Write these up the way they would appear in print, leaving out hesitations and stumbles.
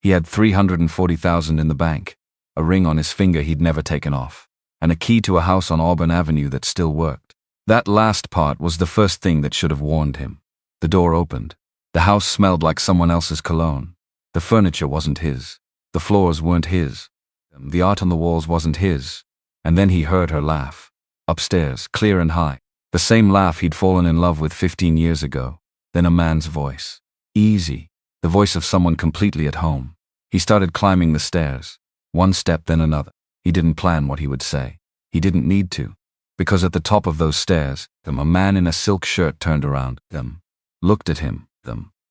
He had 340,000 in the bank, a ring on his finger he'd never taken off, and a key to a house on Auburn Avenue that still worked. That last part was the first thing that should have warned him. The door opened. The house smelled like someone else's cologne. The furniture wasn't his. The floors weren't his. The art on the walls wasn't his. And then he heard her laugh. Upstairs, clear and high. The same laugh he'd fallen in love with 15 years ago. Then a man's voice. Easy. The voice of someone completely at home. He started climbing the stairs. One step, then another. He didn't plan what he would say. He didn't need to. Because at the top of those stairs, a man in a silk shirt turned around, looked at him,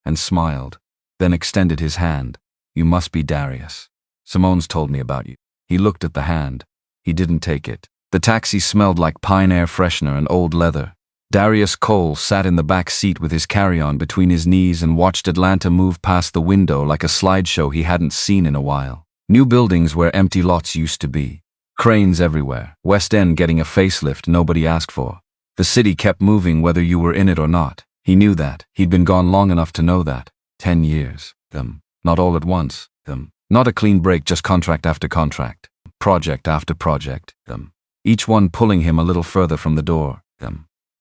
and smiled. Then extended his hand. "You must be Darius. Simone's told me about you." He looked at the hand. He didn't take it. The taxi smelled like pine air freshener and old leather. Darius Cole sat in the back seat with his carry-on between his knees and watched Atlanta move past the window like a slideshow he hadn't seen in a while. New buildings where empty lots used to be. Cranes everywhere. West End getting a facelift nobody asked for. The city kept moving whether you were in it or not. He knew that. He'd been gone long enough to know that. 10 years. Not all at once. Not a clean break, just contract after contract. Project after project. Each one pulling him a little further from the door.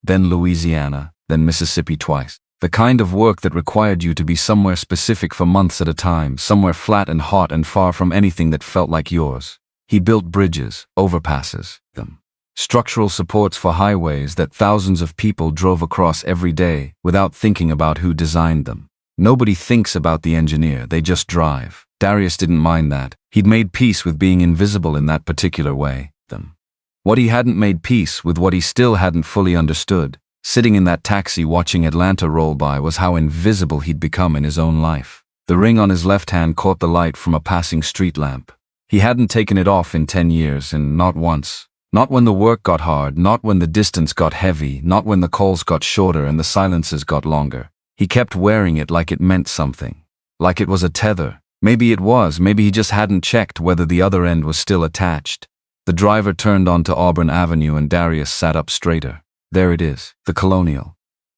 Then Louisiana, then Mississippi twice. The kind of work that required you to be somewhere specific for months at a time, somewhere flat and hot and far from anything that felt like yours. He built bridges, overpasses, structural supports for highways that thousands of people drove across every day without thinking about who designed them. Nobody thinks about the engineer, they just drive. Darius didn't mind that. He'd made peace with being invisible in that particular way. What he hadn't made peace with, what he still hadn't fully understood, sitting in that taxi watching Atlanta roll by, was how invisible he'd become in his own life. The ring on his left hand caught the light from a passing street lamp. He hadn't taken it off in 10 years, and not once. Not when the work got hard, not when the distance got heavy, not when the calls got shorter and the silences got longer. He kept wearing it like it meant something. Like it was a tether. Maybe it was, maybe he just hadn't checked whether the other end was still attached. The driver turned onto Auburn Avenue and Darius sat up straighter. There it is, the Colonial.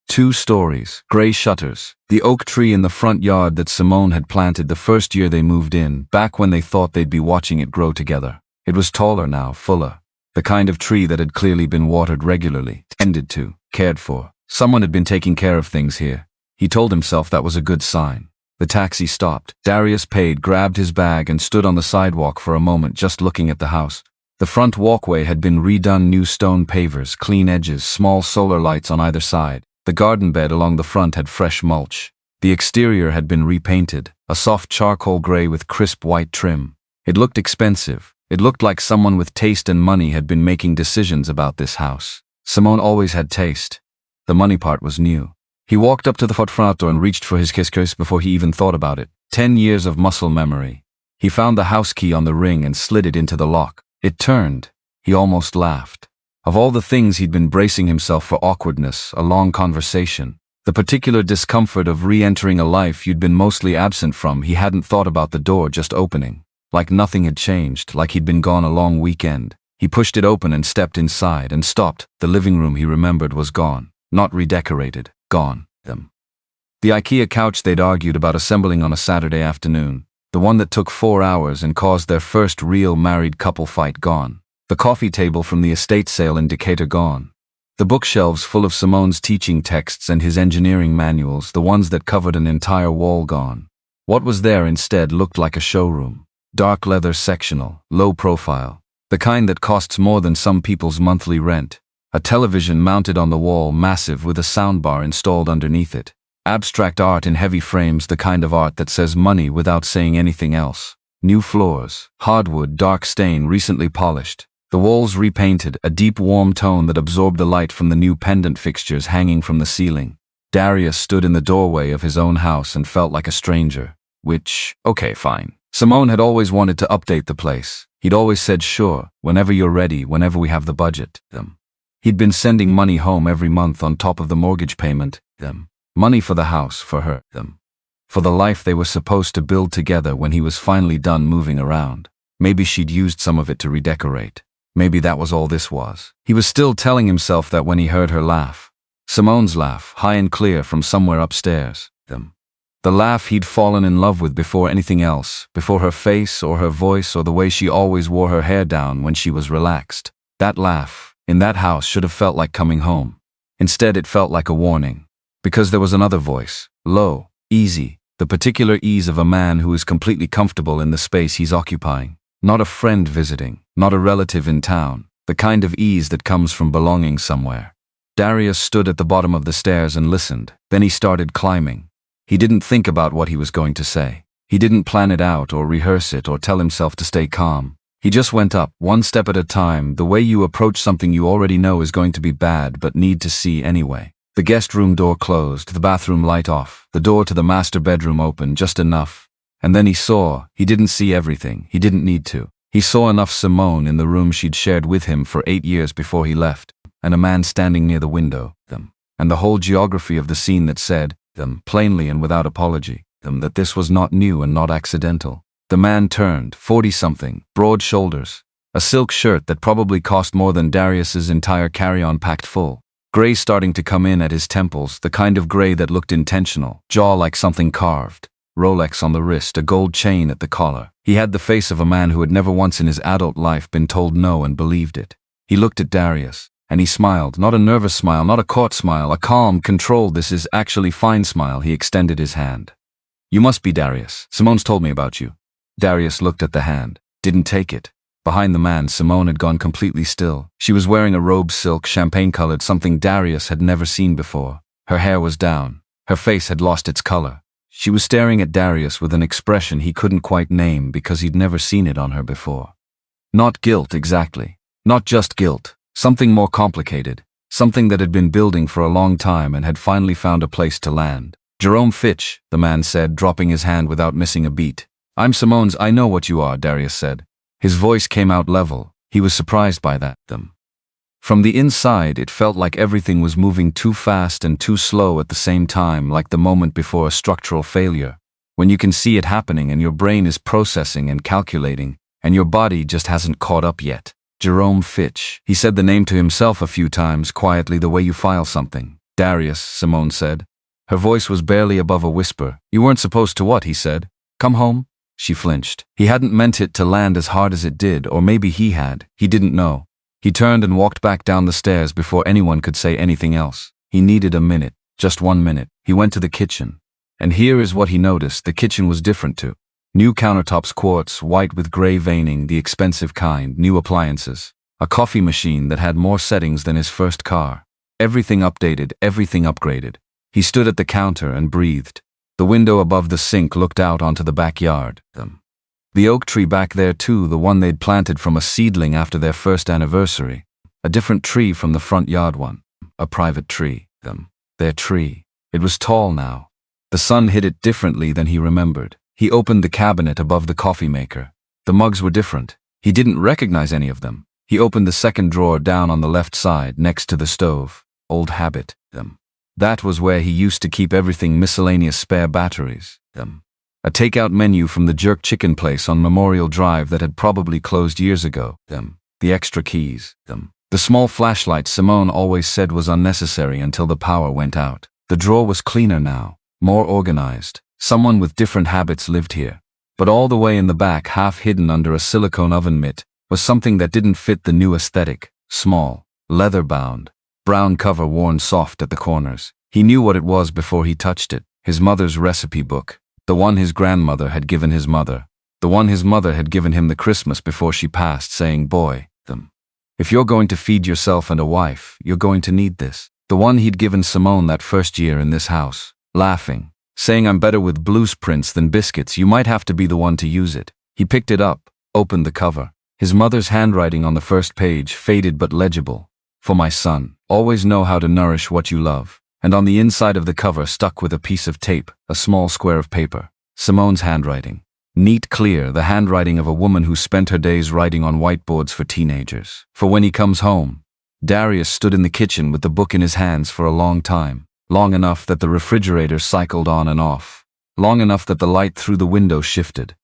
2 stories, gray shutters, the oak tree in the front yard that Simone had planted the first year they moved in, back when they thought they'd be watching it grow together. It was taller now, fuller. The kind of tree that had clearly been watered regularly, tended to, cared for. Someone had been taking care of things here. He told himself that was a good sign. The taxi stopped. Darius paid, grabbed his bag and stood on the sidewalk for a moment just looking at the house. The front walkway had been redone, new stone pavers, clean edges, small solar lights on either side. The garden bed along the front had fresh mulch. The exterior had been repainted, a soft charcoal gray with crisp white trim. It looked expensive. It looked like someone with taste and money had been making decisions about this house. Simone always had taste. The money part was new. He walked up to the front door and reached for his kiss before he even thought about it. 10 years of muscle memory. He found the house key on the ring and slid it into the lock. It turned. He almost laughed. Of all the things he'd been bracing himself for: awkwardness, a long conversation, the particular discomfort of re-entering a life you'd been mostly absent from, he hadn't thought about the door just opening. Like nothing had changed, like he'd been gone a long weekend. He pushed it open and stepped inside and stopped. The living room he remembered was gone. Not redecorated. Gone. The IKEA couch they'd argued about assembling on a Saturday afternoon. The one that took 4 hours and caused their first real married couple fight, gone. The coffee table from the estate sale in Decatur, gone. The bookshelves full of Simone's teaching texts and his engineering manuals, the ones that covered an entire wall, gone. What was there instead looked like a showroom. Dark leather sectional, low profile. The kind that costs more than some people's monthly rent. A television mounted on the wall, massive, with a soundbar installed underneath it. Abstract art in heavy frames, the kind of art that says money without saying anything else. New floors, hardwood, dark stain, recently polished. The walls repainted, a deep warm tone that absorbed the light from the new pendant fixtures hanging from the ceiling. Darius stood in the doorway of his own house and felt like a stranger. Which, okay, fine. Simone had always wanted to update the place. He'd always said, sure, whenever you're ready, whenever we have the budget. He'd been sending money home every month on top of the mortgage payment. Money for the house, for her, for the life they were supposed to build together when he was finally done moving around. Maybe she'd used some of it to redecorate. Maybe that was all this was. He was still telling himself that when he heard her laugh. Simone's laugh, high and clear from somewhere upstairs. The laugh he'd fallen in love with before anything else, before her face or her voice or the way she always wore her hair down when she was relaxed. That laugh, in that house, should have felt like coming home. Instead, it felt like a warning. Because there was another voice, low, easy, the particular ease of a man who is completely comfortable in the space he's occupying. Not a friend visiting, not a relative in town, the kind of ease that comes from belonging somewhere. Darius stood at the bottom of the stairs and listened. Then he started climbing. He didn't think about what he was going to say. He didn't plan it out or rehearse it or tell himself to stay calm. He just went up, one step at a time, the way you approach something you already know is going to be bad but need to see anyway. The guest room door closed, the bathroom light off, the door to the master bedroom open just enough. And then he didn't see everything, he didn't need to. He saw enough Simone in the room she'd shared with him for 8 years before he left, and a man standing near the window, and the whole geography of the scene that said, plainly and without apology, that this was not new and not accidental. The man turned, 40-something, broad shoulders, a silk shirt that probably cost more than Darius's entire carry-on packed full. Gray starting to come in at his temples, the kind of gray that looked intentional, jaw like something carved, Rolex on the wrist, a gold chain at the collar. He had the face of a man who had never once in his adult life been told no and believed it. He looked at Darius, and he smiled, not a nervous smile, not a caught smile, a calm, controlled, this is actually fine smile. He extended his hand. You must be Darius. Simone's told me about you. Darius looked at the hand, didn't take it. Behind the man, Simone had gone completely still. She was wearing a robe, silk, champagne-colored, something Darius had never seen before. Her hair was down. Her face had lost its color. She was staring at Darius with an expression he couldn't quite name because he'd never seen it on her before. Not guilt, exactly. Not just guilt. Something more complicated. Something that had been building for a long time and had finally found a place to land. Jerome Fitch, the man said, dropping his hand without missing a beat. I'm Simone's, I know what you are, Darius said. His voice came out level. He was surprised by that. From the inside, it felt like everything was moving too fast and too slow at the same time, like the moment before a structural failure. When you can see it happening and your brain is processing and calculating, and your body just hasn't caught up yet. Jerome Fitch. He said the name to himself a few times, quietly, the way you file something. Darius, Simone said. Her voice was barely above a whisper. You weren't supposed to what, he said. Come home? She flinched. He hadn't meant it to land as hard as it did, or maybe he had. He didn't know. He turned and walked back down the stairs before anyone could say anything else. He needed a minute, just 1 minute. He went to the kitchen. And here is what he noticed. The kitchen was different too. New countertops, quartz, white with gray veining, the expensive kind, new appliances. A coffee machine that had more settings than his first car. Everything updated, everything upgraded. He stood at the counter and breathed. The window above the sink looked out onto the backyard. The oak tree back there too, the one they'd planted from a seedling after their first anniversary. A different tree from the front yard one. A private tree. Their tree. It was tall now. The sun hit it differently than he remembered. He opened the cabinet above the coffee maker. The mugs were different. He didn't recognize any of them. He opened the second drawer down on the left side, next to the stove. Old habit. That was where he used to keep everything, miscellaneous spare batteries. A takeout menu from the jerk chicken place on Memorial Drive that had probably closed years ago. The extra keys. The small flashlight Simone always said was unnecessary until the power went out. The drawer was cleaner now, more organized. Someone with different habits lived here. But all the way in the back, half hidden under a silicone oven mitt, was something that didn't fit the new aesthetic. Small, leather-bound, brown cover worn soft at the corners. He knew what it was before he touched it. His mother's recipe book. The one his grandmother had given his mother. The one his mother had given him the Christmas before she passed, saying, boy, if you're going to feed yourself and a wife, you're going to need this. The one he'd given Simone that first year in this house. Laughing. Saying, I'm better with blueprints than biscuits, you might have to be the one to use it. He picked it up, opened the cover. His mother's handwriting on the first page, faded but legible. For my son, always know how to nourish what you love. And on the inside of the cover, stuck with a piece of tape, a small square of paper. Simone's handwriting. Neat, clear, the handwriting of a woman who spent her days writing on whiteboards for teenagers. For when he comes home. Darius stood in the kitchen with the book in his hands for a long time. Long enough that the refrigerator cycled on and off. Long enough that the light through the window shifted.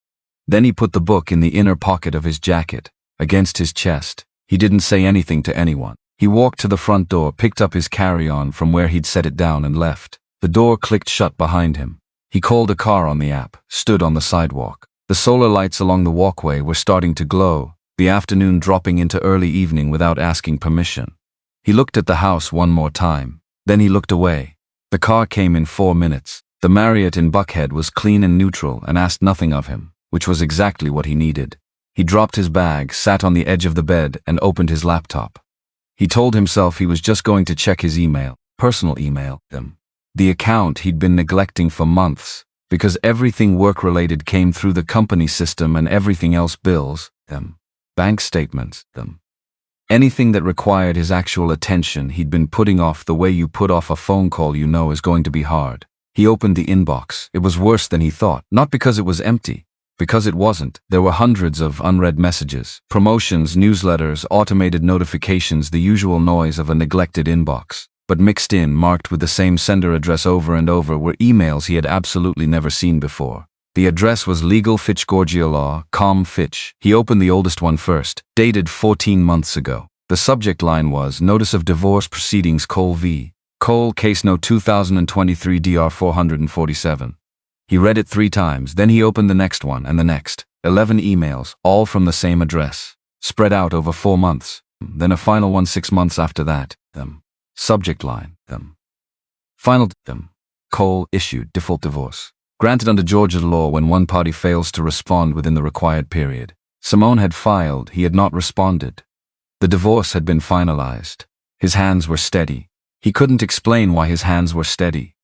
Then he put the book in the inner pocket of his jacket, against his chest. He didn't say anything to anyone. He walked to the front door, picked up his carry-on from where he'd set it down and left. The door clicked shut behind him. He called a car on the app, stood on the sidewalk. The solar lights along the walkway were starting to glow, the afternoon dropping into early evening without asking permission. He looked at the house one more time. Then he looked away. The car came in 4 minutes. The Marriott in Buckhead was clean and neutral and asked nothing of him, which was exactly what he needed. He dropped his bag, sat on the edge of the bed, and opened his laptop. He told himself he was just going to check his email, personal email, the account he'd been neglecting for months, because everything work-related came through the company system and everything else bills, bank statements, anything that required his actual attention he'd been putting off the way you put off a phone call you know is going to be hard. He opened the inbox. It was worse than he thought, not because it was empty. Because it wasn't. There were hundreds of unread messages, promotions, newsletters, automated notifications, the usual noise of a neglected inbox. But mixed in, marked with the same sender address over and over, were emails he had absolutely never seen before. The address was Legal Fitch Gorgia Law, Com Fitch. He opened the oldest one first, dated 14 months ago. The subject line was, Notice of Divorce Proceedings Cole v. Cole, Case Note 2023 DR 447. He read it 3 times, then he opened the next one and the next. 11 emails, all from the same address, spread out over 4 months. Then a final one 6 months after that. Subject line. Final. Cole issued default divorce. Granted under Georgia law when one party fails to respond within the required period. Simone had filed, he had not responded. The divorce had been finalized. His hands were steady. He couldn't explain why his hands were steady.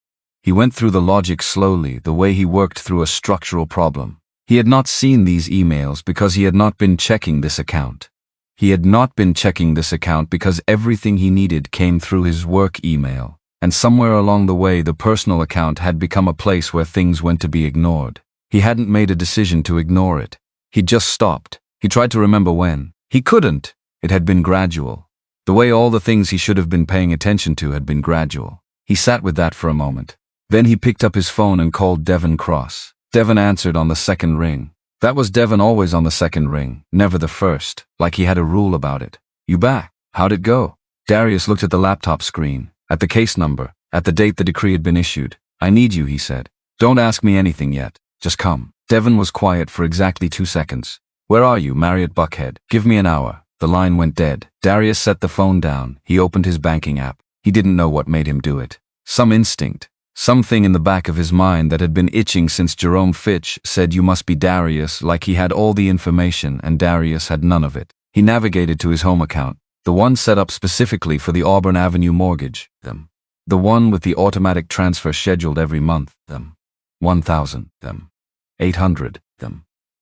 He went through the logic slowly, the way he worked through a structural problem. He had not seen these emails because he had not been checking this account. He had not been checking this account because everything he needed came through his work email, and somewhere along the way the personal account had become a place where things went to be ignored. He hadn't made a decision to ignore it. He just stopped. He tried to remember when. He couldn't. It had been gradual. The way all the things he should have been paying attention to had been gradual. He sat with that for a moment. Then he picked up his phone and called Devon Cross. Devon answered on the second ring. That was Devon always on the second ring, never the first, like he had a rule about it. You back? How'd it go? Darius looked at the laptop screen, at the case number, at the date the decree had been issued. I need you, he said. Don't ask me anything yet. Just come. Devon was quiet for exactly 2 seconds. Where are you, Marriott Buckhead? Give me an hour. The line went dead. Darius set the phone down. He opened his banking app. He didn't know what made him do it. Some instinct. Something in the back of his mind that had been itching since Jerome Fitch said you must be Darius, like he had all the information and Darius had none of it. He navigated to his home account, the one set up specifically for the Auburn Avenue mortgage, the one with the automatic transfer scheduled every month, 1,000, 800,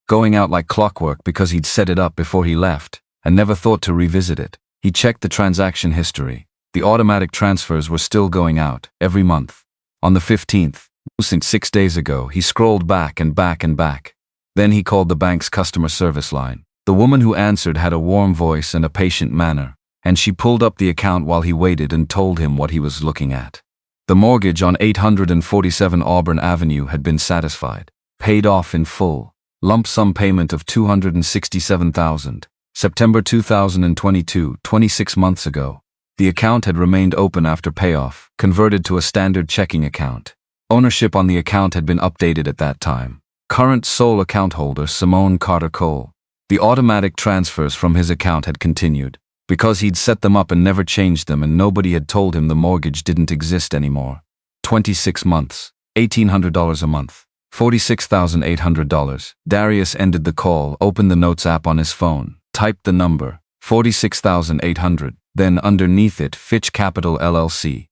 going out like clockwork because he'd set it up before he left and never thought to revisit it. He checked the transaction history. The automatic transfers were still going out every month. On the 15th, since 6 days ago, he scrolled back and back and back. Then he called the bank's customer service line. The woman who answered had a warm voice and a patient manner, and she pulled up the account while he waited and told him what he was looking at. The mortgage on 847 Auburn Avenue had been satisfied, paid off in full, lump sum payment of $267,000, September 2022, 26 months ago. The account had remained open after payoff, converted to a standard checking account. Ownership on the account had been updated at that time. Current sole account holder Simone Carter Cole. The automatic transfers from his account had continued, because he'd set them up and never changed them and nobody had told him the mortgage didn't exist anymore. 26 months, $1,800 a month, $46,800. Darius ended the call, opened the Notes app on his phone, typed the number, 46,800. Then underneath it, Fitch Capital LLC,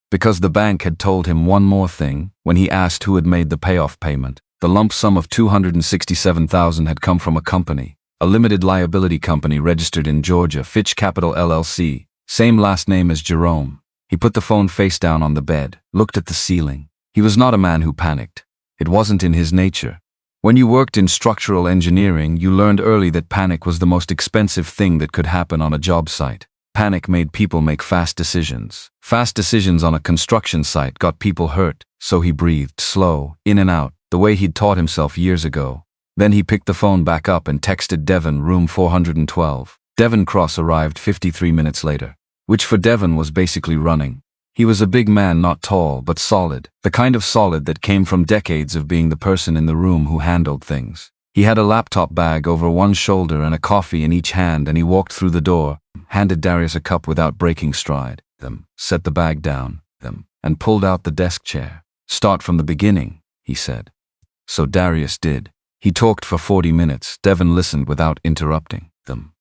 Because the bank had told him one more thing, when he asked who had made the payoff payment. The lump sum of $267,000 had come from a company, a limited liability company registered in Georgia, Fitch Capital LLC, same last name as Jerome. He put the phone face down on the bed, looked at the ceiling. He was not a man who panicked. It wasn't in his nature. When you worked in structural engineering, you learned early that panic was the most expensive thing that could happen on a job site. Panic made people make fast decisions. Fast decisions on a construction site got people hurt, so he breathed slow, in and out, the way he'd taught himself years ago. Then he picked the phone back up and texted Devon, room 412. Devon Cross arrived 53 minutes later, which for Devon was basically running. He was a big man, not tall, but solid, the kind of solid that came from decades of being the person in the room who handled things. He had a laptop bag over one shoulder and a coffee in each hand, and he walked through the door, handed Darius a cup without breaking stride, set the bag down, and pulled out the desk chair. "Start from the beginning," he said. So Darius did. He talked for 40 minutes. Devon listened without interrupting them.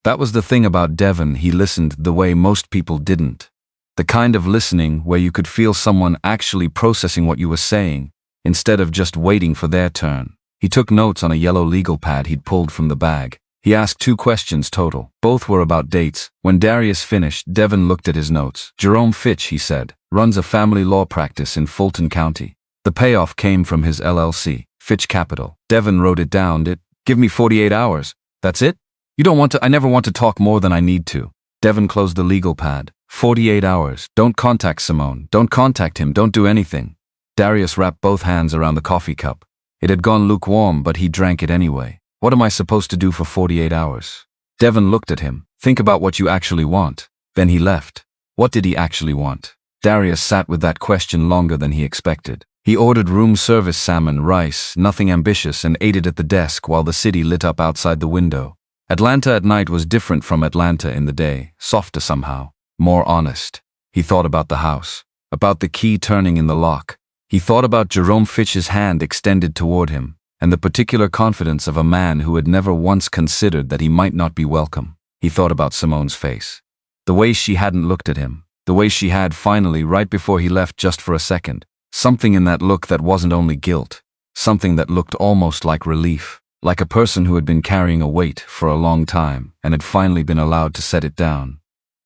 That was the thing about Devon, he listened the way most people didn't. The kind of listening where you could feel someone actually processing what you were saying, instead of just waiting for their turn. He took notes on a yellow legal pad he'd pulled from the bag. He asked 2 questions total. Both were about dates. When Darius finished, Devon looked at his notes. "Jerome Fitch," he said, "runs a family law practice in Fulton County. The payoff came from his LLC, Fitch Capital." Devon wrote it down. "Give me 48 hours. That's it? You don't want to? I never want to talk more than I need to." Devon closed the legal pad. 48 hours. Don't contact Simone. Don't contact him. Don't do anything. Darius wrapped both hands around the coffee cup. It had gone lukewarm, but he drank it anyway. "What am I supposed to do for 48 hours? Devon looked at him. "Think about what you actually want." Then he left. What did he actually want? Darius sat with that question longer than he expected. He ordered room service salmon, rice, nothing ambitious, and ate it at the desk while the city lit up outside the window. Atlanta at night was different from Atlanta in the day, softer somehow, more honest. He thought about the house, about the key turning in the lock. He thought about Jerome Fitch's hand extended toward him, and the particular confidence of a man who had never once considered that he might not be welcome. He thought about Simone's face. The way she hadn't looked at him, the way she had finally right before he left just for a second. Something in that look that wasn't only guilt, something that looked almost like relief, like a person who had been carrying a weight for a long time and had finally been allowed to set it down.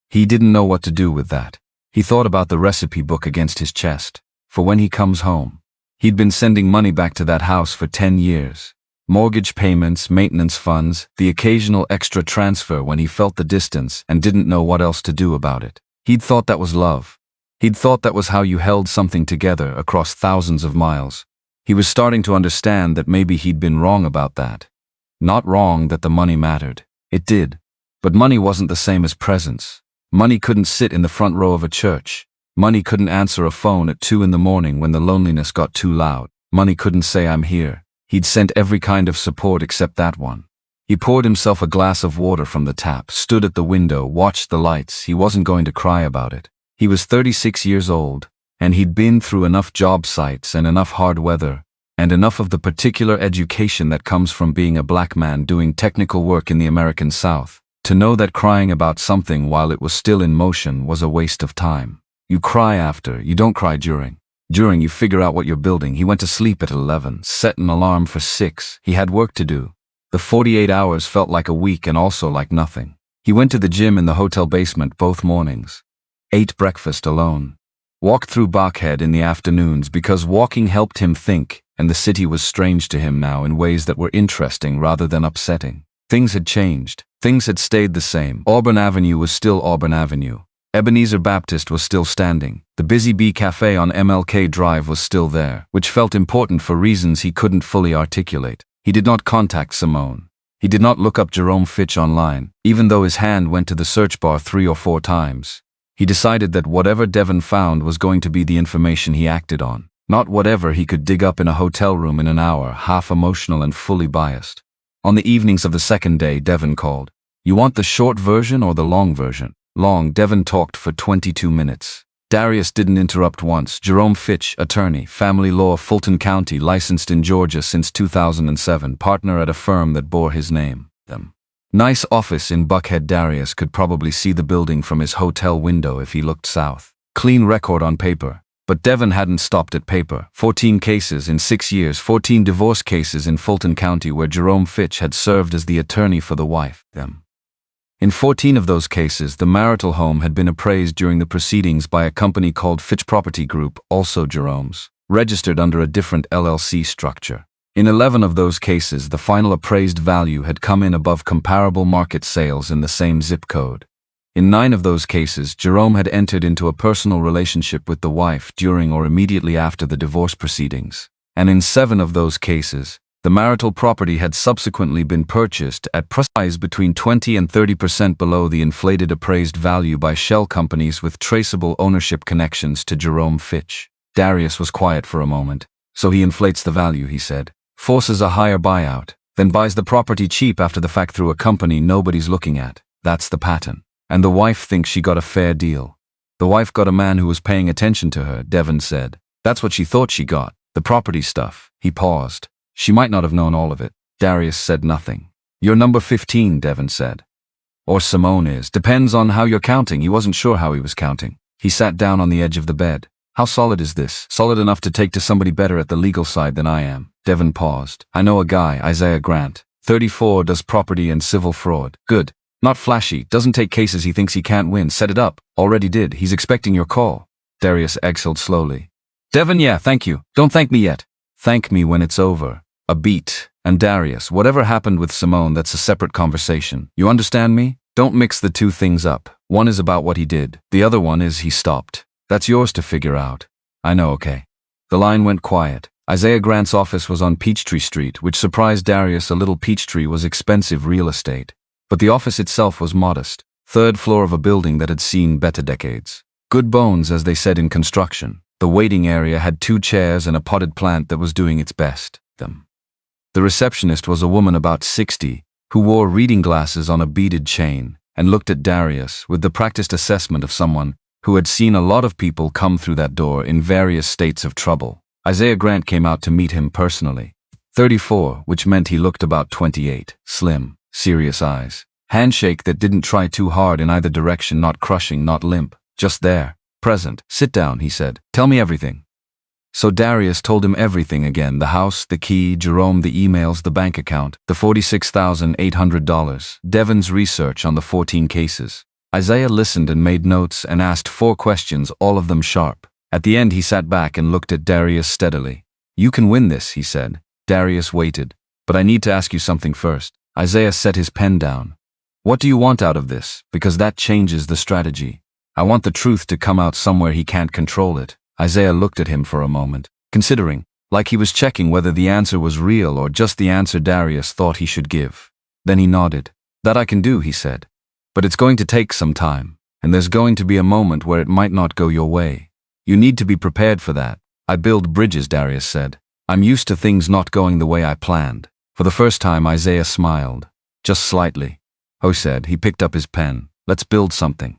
He didn't know what to do with that. He thought about the recipe book against his chest, for when he comes home. He'd been sending money back to that house for 10 years. Mortgage payments, maintenance funds, the occasional extra transfer when he felt the distance and didn't know what else to do about it. He'd thought that was love. He'd thought that was how you held something together across thousands of miles. He was starting to understand that maybe he'd been wrong about that. Not wrong that the money mattered. It did. But money wasn't the same as presence. Money couldn't sit in the front row of a church. Money couldn't answer a phone at 2 in the morning when the loneliness got too loud. Money couldn't say, "I'm here." He'd sent every kind of support except that one. He poured himself a glass of water from the tap, stood at the window, watched the lights. He wasn't going to cry about it. He was 36 years old, and he'd been through enough job sites and enough hard weather, and enough of the particular education that comes from being a black man doing technical work in the American South, to know that crying about something while it was still in motion was a waste of time. You cry after, you don't cry during. During, you figure out what you're building. He went to sleep at 11, set an alarm for 6. He had work to do. The 48 hours felt like a week and also like nothing. He went to the gym in the hotel basement both mornings. Ate breakfast alone. Walked through Buckhead in the afternoons because walking helped him think, and the city was strange to him now in ways that were interesting rather than upsetting. Things had changed. Things had stayed the same. Auburn Avenue was still Auburn Avenue. Ebenezer Baptist was still standing. The Busy Bee Cafe on MLK Drive was still there, which felt important for reasons he couldn't fully articulate. He did not contact Simone. He did not look up Jerome Fitch online, even though his hand went to the search bar 3 or 4 times. He decided that whatever Devon found was going to be the information he acted on, not whatever he could dig up in a hotel room in an hour, half emotional and fully biased. On the evenings of the second day, Devon called. "You want the short version or the long version?" Long. Devon talked for 22 minutes. Darius didn't interrupt once. Jerome Fitch, attorney, family law, Fulton County, licensed in Georgia since 2007, partner at a firm that bore his name. Nice office in Buckhead. Darius could probably see the building from his hotel window if he looked south. Clean record on paper. But Devon hadn't stopped at paper. 14 cases in 6 years, 14 divorce cases in Fulton County where Jerome Fitch had served as the attorney for the wife. In 14 of those cases, the marital home had been appraised during the proceedings by a company called Fitch Property Group, also Jerome's, registered under a different LLC structure. In 11 of those cases, the final appraised value had come in above comparable market sales in the same zip code. In 9 of those cases, Jerome had entered into a personal relationship with the wife during or immediately after the divorce proceedings. And in 7 of those cases, The marital property had subsequently been purchased at price between 20 and 30% below the inflated appraised value by shell companies with traceable ownership connections to Jerome Fitch. Darius was quiet for a moment. So he inflates the value, he said. Forces a higher buyout, then buys the property cheap after the fact through a company nobody's looking at. That's the pattern. And the wife thinks she got a fair deal. The wife got a man who was paying attention to her, Devon said. That's what she thought she got. The property stuff. He paused. She might not have known all of it. Darius said nothing. You're number 15, Devon said. Or Simone is. Depends on how you're counting. He wasn't sure how he was counting. He sat down on the edge of the bed. How solid is this? Solid enough to take to somebody better at the legal side than I am. Devon paused. I know a guy, Isaiah Grant. 34, does property and civil fraud. Good. Not flashy. Doesn't take cases he thinks he can't win. Set it up. Already did. He's expecting your call. Darius exhaled slowly. Devon, yeah, thank you. Don't thank me yet. Thank me when it's over. A beat. And Darius, whatever happened with Simone, that's a separate conversation. You understand me? Don't mix the two things up. One is about what he did. The other one is he stopped. That's yours to figure out. I know, okay. The line went quiet. Isaiah Grant's office was on Peachtree Street, which surprised Darius. A little Peachtree was expensive real estate. But the office itself was modest. Third floor of a building that had seen better decades. Good bones, as they said in construction. The waiting area had 2 chairs and a potted plant that was doing its best. The receptionist was a woman about 60, who wore reading glasses on a beaded chain, and looked at Darius with the practiced assessment of someone who had seen a lot of people come through that door in various states of trouble. Isaiah Grant came out to meet him personally. 34, which meant he looked about 28, slim, serious eyes. Handshake that didn't try too hard in either direction, not crushing, not limp, just there, present. Sit down, he said. Tell me everything. So Darius told him everything again, the house, the key, Jerome, the emails, the bank account, the $46,800, Devon's research on the 14 cases. Isaiah listened and made notes and asked 4 questions, all of them sharp. At the end he sat back and looked at Darius steadily. You can win this, he said. Darius waited. But I need to ask you something first. Isaiah set his pen down. What do you want out of this? Because that changes the strategy. I want the truth to come out somewhere he can't control it. Isaiah looked at him for a moment, considering, like he was checking whether the answer was real or just the answer Darius thought he should give. Then he nodded. That I can do, he said. But it's going to take some time, and there's going to be a moment where it might not go your way. You need to be prepared for that. I build bridges, Darius said. I'm used to things not going the way I planned. For the first time, Isaiah smiled. Just slightly. Oh, said. He picked up his pen. Let's build something.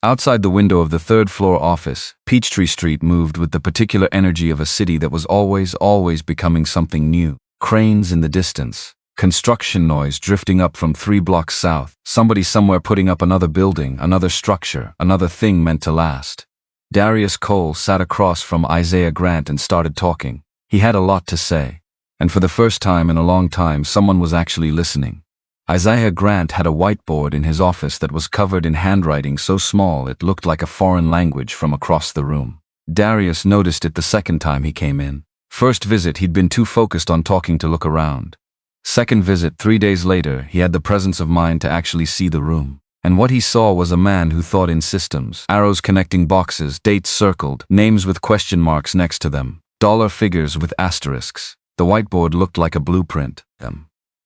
Outside the window of the 3rd floor office, Peachtree Street moved with the particular energy of a city that was always becoming something new. Cranes in the distance. Construction noise drifting up from 3 blocks south. Somebody somewhere putting up another building, another structure, another thing meant to last. Darius Cole sat across from Isaiah Grant and started talking. He had a lot to say. And for the first time in a long time, someone was actually listening. Isaiah Grant had a whiteboard in his office that was covered in handwriting so small it looked like a foreign language from across the room. Darius noticed it the second time he came in. First visit, he'd been too focused on talking to look around. Second visit, 3 days later, he had the presence of mind to actually see the room. And what he saw was a man who thought in systems, arrows connecting boxes, dates circled, names with question marks next to them, dollar figures with asterisks. The whiteboard looked like a blueprint.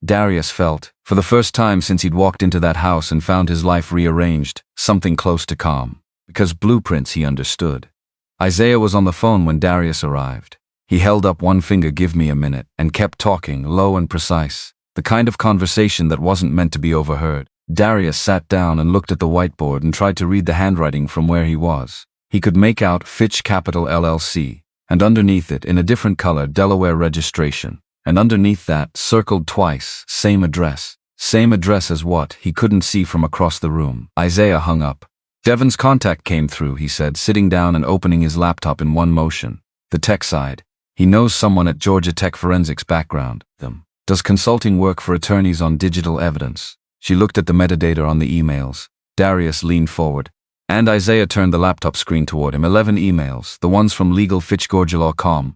Darius felt, for the first time since he'd walked into that house and found his life rearranged, something close to calm. Because blueprints he understood. Isaiah was on the phone when Darius arrived. He held up one finger, give me a minute, and kept talking, low and precise. The kind of conversation that wasn't meant to be overheard. Darius sat down and looked at the whiteboard and tried to read the handwriting from where he was. He could make out Fitch Capital LLC, and underneath it, in a different color, Delaware registration. And underneath that, circled twice, same address. Same address as what? He couldn't see from across the room. Isaiah hung up. Devon's contact came through, he said, sitting down and opening his laptop in one motion. The tech side. He knows someone at Georgia Tech forensics background. Does consulting work for attorneys on digital evidence. She looked at the metadata on the emails. Darius leaned forward. And Isaiah turned the laptop screen toward him. 11 emails, the ones from legalfitchgorgelaw.com.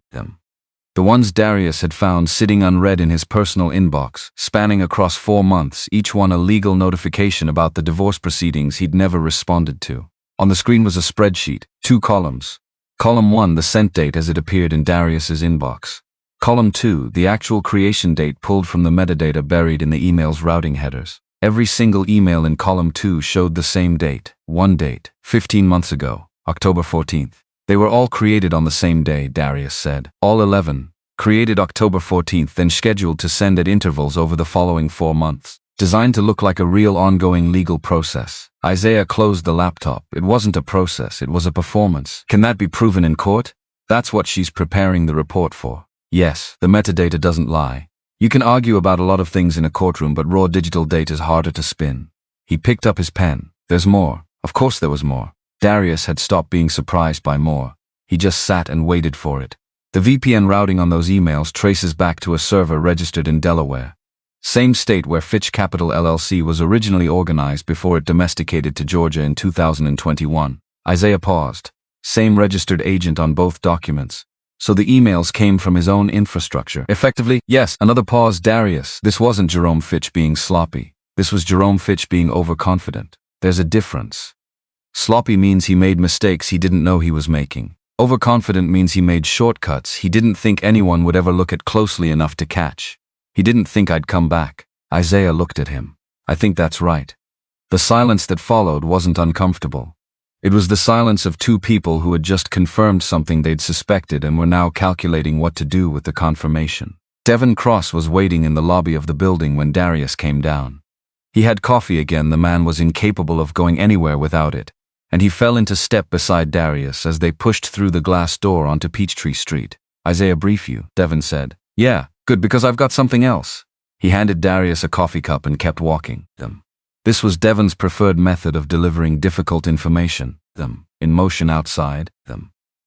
The ones Darius had found sitting unread in his personal inbox, spanning across 4 months, each one a legal notification about the divorce proceedings he'd never responded to. On the screen was a spreadsheet, 2 columns. Column 1, the sent date as it appeared in Darius's inbox. Column 2, the actual creation date pulled from the metadata buried in the email's routing headers. Every single email in column 2 showed the same date, one date, 15 months ago, October 14th. They were all created on the same day, Darius said. All 11, created October 14th, then scheduled to send at intervals over the following 4 months. Designed to look like a real ongoing legal process. Isaiah closed the laptop. It wasn't a process, it was a performance. Can that be proven in court? That's what she's preparing the report for. Yes, the metadata doesn't lie. You can argue about a lot of things in a courtroom, but raw digital data is harder to spin. He picked up his pen. There's more. Of course there was more. Darius had stopped being surprised by more. He just sat and waited for it. The VPN routing on those emails traces back to a server registered in Delaware. Same state where Fitch Capital LLC was originally organized before it domesticated to Georgia in 2021. Isaiah paused. Same registered agent on both documents. So the emails came from his own infrastructure. Effectively, yes. Another pause. Darius. This wasn't Jerome Fitch being sloppy. This was Jerome Fitch being overconfident. There's a difference. Sloppy means he made mistakes he didn't know he was making. Overconfident means he made shortcuts he didn't think anyone would ever look at closely enough to catch. He didn't think I'd come back. Isaiah looked at him. I think that's right. The silence that followed wasn't uncomfortable. It was the silence of two people who had just confirmed something they'd suspected and were now calculating what to do with the confirmation. Devon Cross was waiting in the lobby of the building when Darius came down. He had coffee again. The man was incapable of going anywhere without it, and he fell into step beside Darius as they pushed through the glass door onto Peachtree Street. Isaiah, brief you, Devon said. Yeah. Good, because I've got something else. He handed Darius a coffee cup and kept walking. This was Devon's preferred method of delivering difficult information. In motion outside.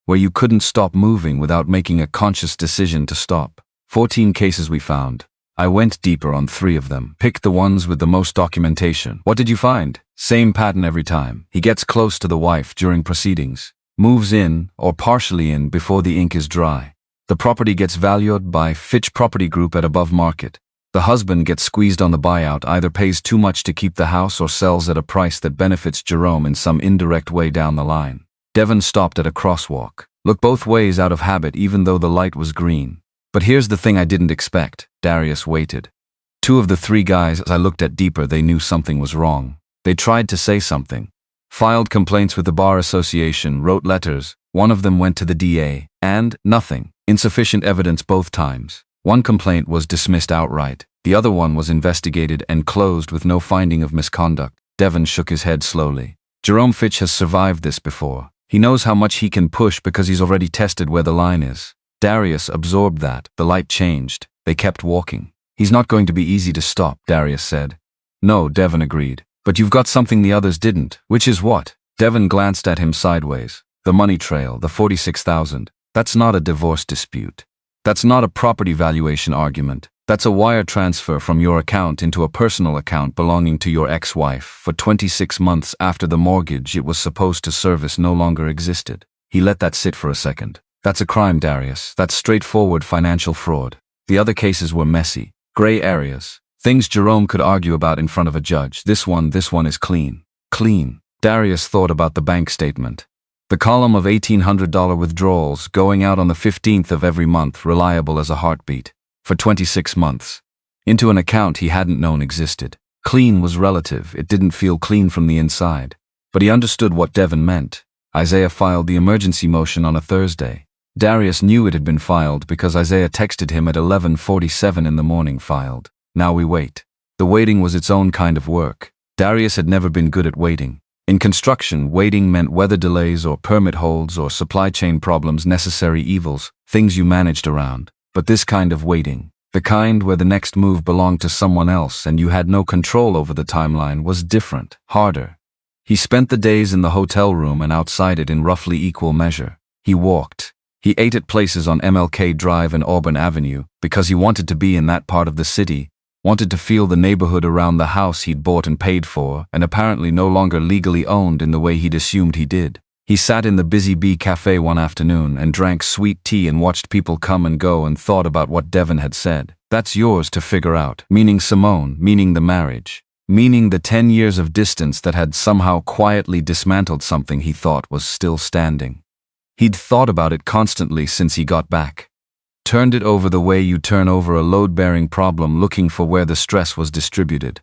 Where you couldn't stop moving without making a conscious decision to stop. 14 cases we found. I went deeper on 3 of them. Picked the ones with the most documentation. What did you find? Same pattern every time. He gets close to the wife during proceedings. Moves in, or partially in, before the ink is dry. The property gets valued by Fitch Property Group at above market. The husband gets squeezed on the buyout, either pays too much to keep the house or sells at a price that benefits Jerome in some indirect way down the line. Devon stopped at a crosswalk. Looked both ways out of habit even though the light was green. But here's the thing I didn't expect. Darius waited. 2 of the 3 guys, as I looked at deeper, they knew something was wrong. They tried to say something. Filed complaints with the Bar Association, wrote letters. One of them went to the DA. And nothing. Insufficient evidence both times. One complaint was dismissed outright. The other one was investigated and closed with no finding of misconduct. Devon shook his head slowly. Jerome Fitch has survived this before. He knows how much he can push because he's already tested where the line is. Darius absorbed that. The light changed. They kept walking. He's not going to be easy to stop, Darius said. No, Devon agreed. But you've got something the others didn't. Which is what? Devon glanced at him sideways. The money trail, the $46,000. That's not a divorce dispute. That's not a property valuation argument. That's a wire transfer from your account into a personal account belonging to your ex-wife for 26 months after the mortgage it was supposed to service no longer existed. He let that sit for a second. That's a crime, Darius. That's straightforward financial fraud. The other cases were messy. Gray areas. Things Jerome could argue about in front of a judge. This one is clean. Clean. Darius thought about the bank statement. The column of $1,800 withdrawals going out on the 15th of every month, reliable as a heartbeat, for 26 months, into an account he hadn't known existed. Clean was relative. It didn't feel clean from the inside. But he understood what Devon meant. Isaiah filed the emergency motion on a Thursday. Darius knew it had been filed because Isaiah texted him at 11:47 in the morning. Filed. Now we wait. The waiting was its own kind of work. Darius had never been good at waiting. In construction, waiting meant weather delays or permit holds or supply chain problems, necessary evils, things you managed around. But this kind of waiting, the kind where the next move belonged to someone else and you had no control over the timeline, was different, harder. He spent the days in the hotel room and outside it in roughly equal measure. He walked. He ate at places on MLK Drive and Auburn Avenue because he wanted to be in that part of the city, wanted to feel the neighborhood around the house he'd bought and paid for and apparently no longer legally owned in the way he'd assumed he did. He sat in the Busy Bee Cafe one afternoon and drank sweet tea and watched people come and go and thought about what Devon had said. That's yours to figure out, meaning Simone, meaning the marriage, meaning the 10 years of distance that had somehow quietly dismantled something he thought was still standing. He'd thought about it constantly since he got back. Turned it over the way you turn over a load-bearing problem, looking for where the stress was distributed,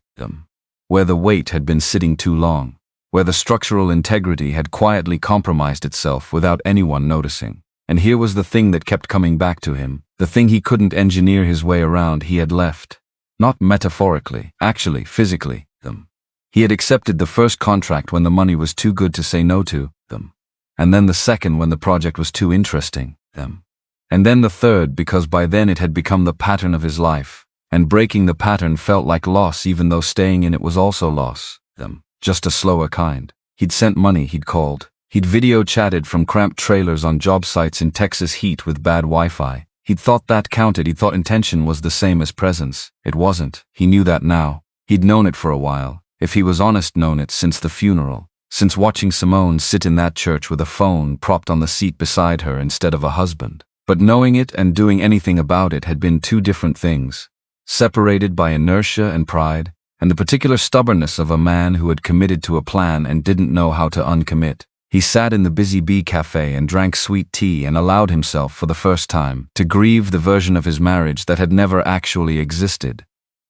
where the weight had been sitting too long, where the structural integrity had quietly compromised itself without anyone noticing. And here was the thing that kept coming back to him, the thing he couldn't engineer his way around. He had left. Not metaphorically, actually, physically, them. He had accepted the first contract when the money was too good to say no to, them. And then the second when the project was too interesting, them. And then the third because by then it had become the pattern of his life, and breaking the pattern felt like loss even though staying in it was also loss, them. Just a slower kind. He'd sent money, he'd called. He'd video chatted from cramped trailers on job sites in Texas heat with bad Wi-Fi. He'd thought that counted, he'd thought intention was the same as presence. It wasn't. He knew that now. He'd known it for a while. If he was honest, known it since the funeral. Since watching Simone sit in that church with a phone propped on the seat beside her instead of a husband. But knowing it and doing anything about it had been two different things. Separated by inertia and pride, and the particular stubbornness of a man who had committed to a plan and didn't know how to uncommit. He sat in the Busy Bee Cafe and drank sweet tea and allowed himself, for the first time, to grieve the version of his marriage that had never actually existed.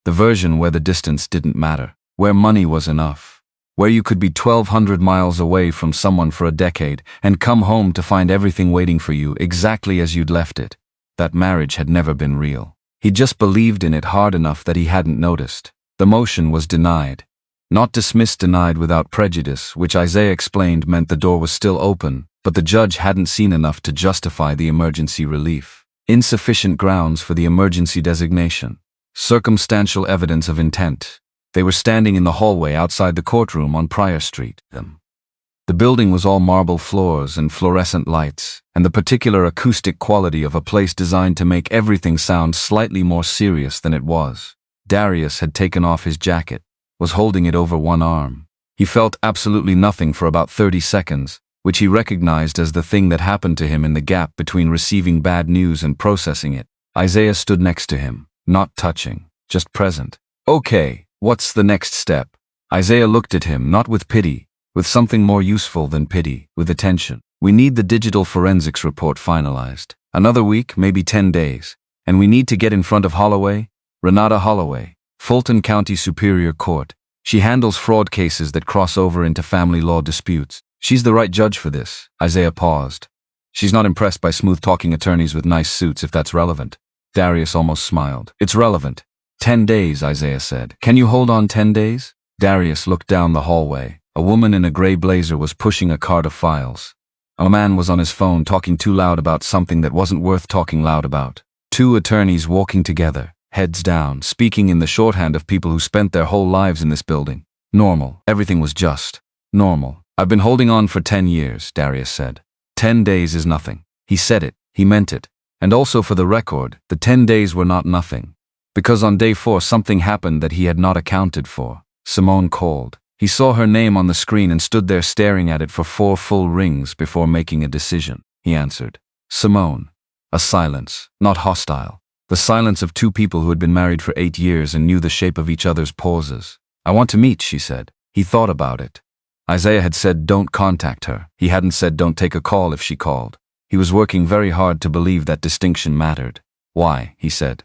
The version where the distance didn't matter, where money was enough, where you could be 1,200 miles away from someone for a decade and come home to find everything waiting for you exactly as you'd left it. That marriage had never been real. He just believed in it hard enough that he hadn't noticed. The motion was denied. Not dismissed, denied without prejudice, which Isaiah explained meant the door was still open, but the judge hadn't seen enough to justify the emergency relief. Insufficient grounds for the emergency designation. Circumstantial evidence of intent. They were standing in the hallway outside the courtroom on Pryor Street. The building was all marble floors and fluorescent lights, and the particular acoustic quality of a place designed to make everything sound slightly more serious than it was. Darius had taken off his jacket, was holding it over one arm. He felt absolutely nothing for about 30 seconds, which he recognized as the thing that happened to him in the gap between receiving bad news and processing it. Isaiah stood next to him, not touching, just present. Okay, what's the next step? Isaiah looked at him, not with pity, with something more useful than pity, with attention. We need the digital forensics report finalized. Another week, maybe 10 days. And we need to get in front of Holloway, Renata Holloway, Fulton County Superior Court. She handles fraud cases that cross over into family law disputes. She's the right judge for this. Isaiah paused. She's not impressed by smooth-talking attorneys with nice suits, if that's relevant. Darius almost smiled. It's relevant. 10 days, Isaiah said. Can you hold on 10 days? Darius looked down the hallway. A woman in a gray blazer was pushing a cart of files. A man was on his phone talking too loud about something that wasn't worth talking loud about. Two attorneys walking together, heads down, speaking in the shorthand of people who spent their whole lives in this building. Normal. Everything was just normal. I've been holding on for 10 years, Darius said. 10 days is nothing. He said it. He meant it. And also for the record, the 10 days were not nothing. Because on day 4 something happened that he had not accounted for. Simone called. He saw her name on the screen and stood there staring at it for 4 full rings before making a decision. He answered. Simone. A silence, not hostile. The silence of two people who had been married for 8 years and knew the shape of each other's pauses. I want to meet, she said. He thought about it. Isaiah had said don't contact her. He hadn't said don't take a call if she called. He was working very hard to believe that distinction mattered. Why, he said.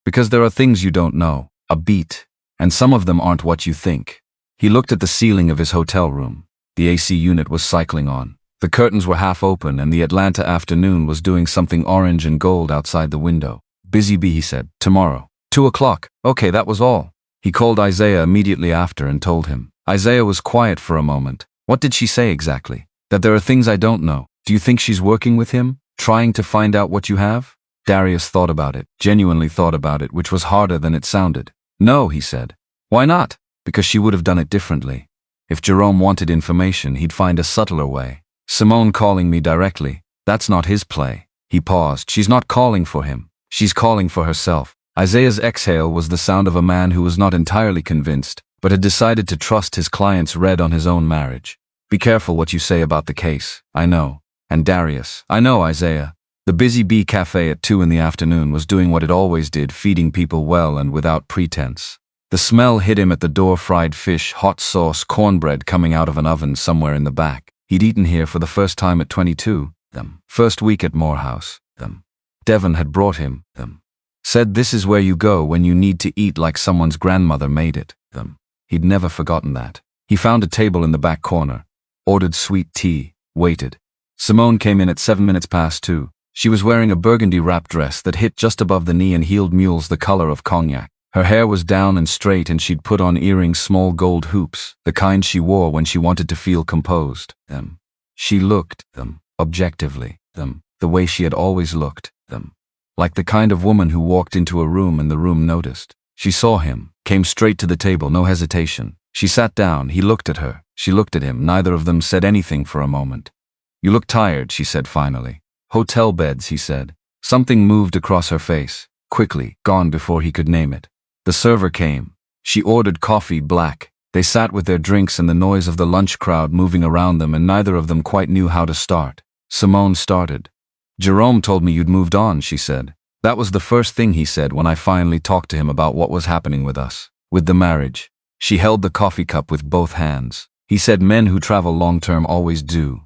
Because there are things you don't know. A beat. And some of them aren't what you think. He looked at the ceiling of his hotel room. The AC unit was cycling on. The curtains were half open and the Atlanta afternoon was doing something orange and gold outside the window. Busy Bee, he said. Tomorrow. 2 o'clock. Okay, that was all. He called Isaiah immediately after and told him. Isaiah was quiet for a moment. What did she say exactly? That there are things I don't know. Do you think she's working with him? Trying to find out what you have? Darius thought about it, genuinely thought about it, which was harder than it sounded. No, he said. Why not? Because she would have done it differently. If Jerome wanted information, he'd find a subtler way. Simone calling me directly. That's not his play. He paused. She's not calling for him. She's calling for herself. Isaiah's exhale was the sound of a man who was not entirely convinced, but had decided to trust his client's read on his own marriage. Be careful what you say about the case. I know. And Darius. I know, Isaiah. The Busy Bee Cafe at 2 in the afternoon was doing what it always did, feeding people well and without pretense. The smell hit him at the door, fried fish, hot sauce, cornbread coming out of an oven somewhere in the back. He'd eaten here for the first time at 22, first week at Morehouse, Devon had brought him them. Said this is where you go when you need to eat like someone's grandmother made it them. He'd never forgotten that. He found a table in the back corner, ordered sweet tea, waited. Simone came in at 2:07. She was wearing a burgundy wrap dress that hit just above the knee and heeled mules the color of cognac. Her hair was down and straight and she'd put on earrings, small gold hoops, the kind she wore when she wanted to feel composed. She looked objectively, the way she had always looked, like the kind of woman who walked into a room and the room noticed. She saw him, came straight to the table, no hesitation. She sat down, he looked at her, she looked at him, neither of them said anything for a moment. You look tired, she said finally. Hotel beds, he said. Something moved across her face, quickly, gone before he could name it. The server came. She ordered coffee, black. They sat with their drinks and the noise of the lunch crowd moving around them, and neither of them quite knew how to start. Simone started. Jerome told me you'd moved on, she said. That was the first thing he said when I finally talked to him about what was happening with us, with the marriage. She held the coffee cup with both hands. He said men who travel long-term always do.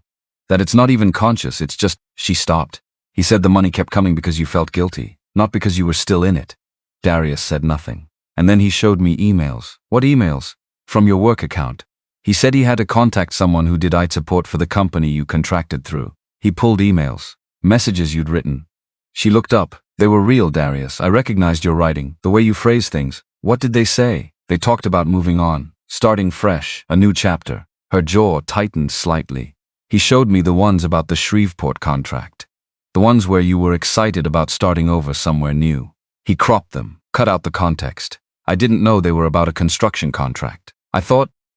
That it's not even conscious, it's just, she stopped. He said the money kept coming because you felt guilty, not because you were still in it. Darius said nothing. And then he showed me emails. What emails? From your work account. He said he had to contact someone who did IT support for the company you contracted through. He pulled emails, messages you'd written. She looked up. They were real, Darius. I recognized your writing, the way you phrased things. What did they say? They talked about moving on, starting fresh, a new chapter. Her jaw tightened slightly. He showed me the ones about the Shreveport contract. The ones where you were excited about starting over somewhere new. He cropped them, cut out the context. I didn't know they were about a construction contract.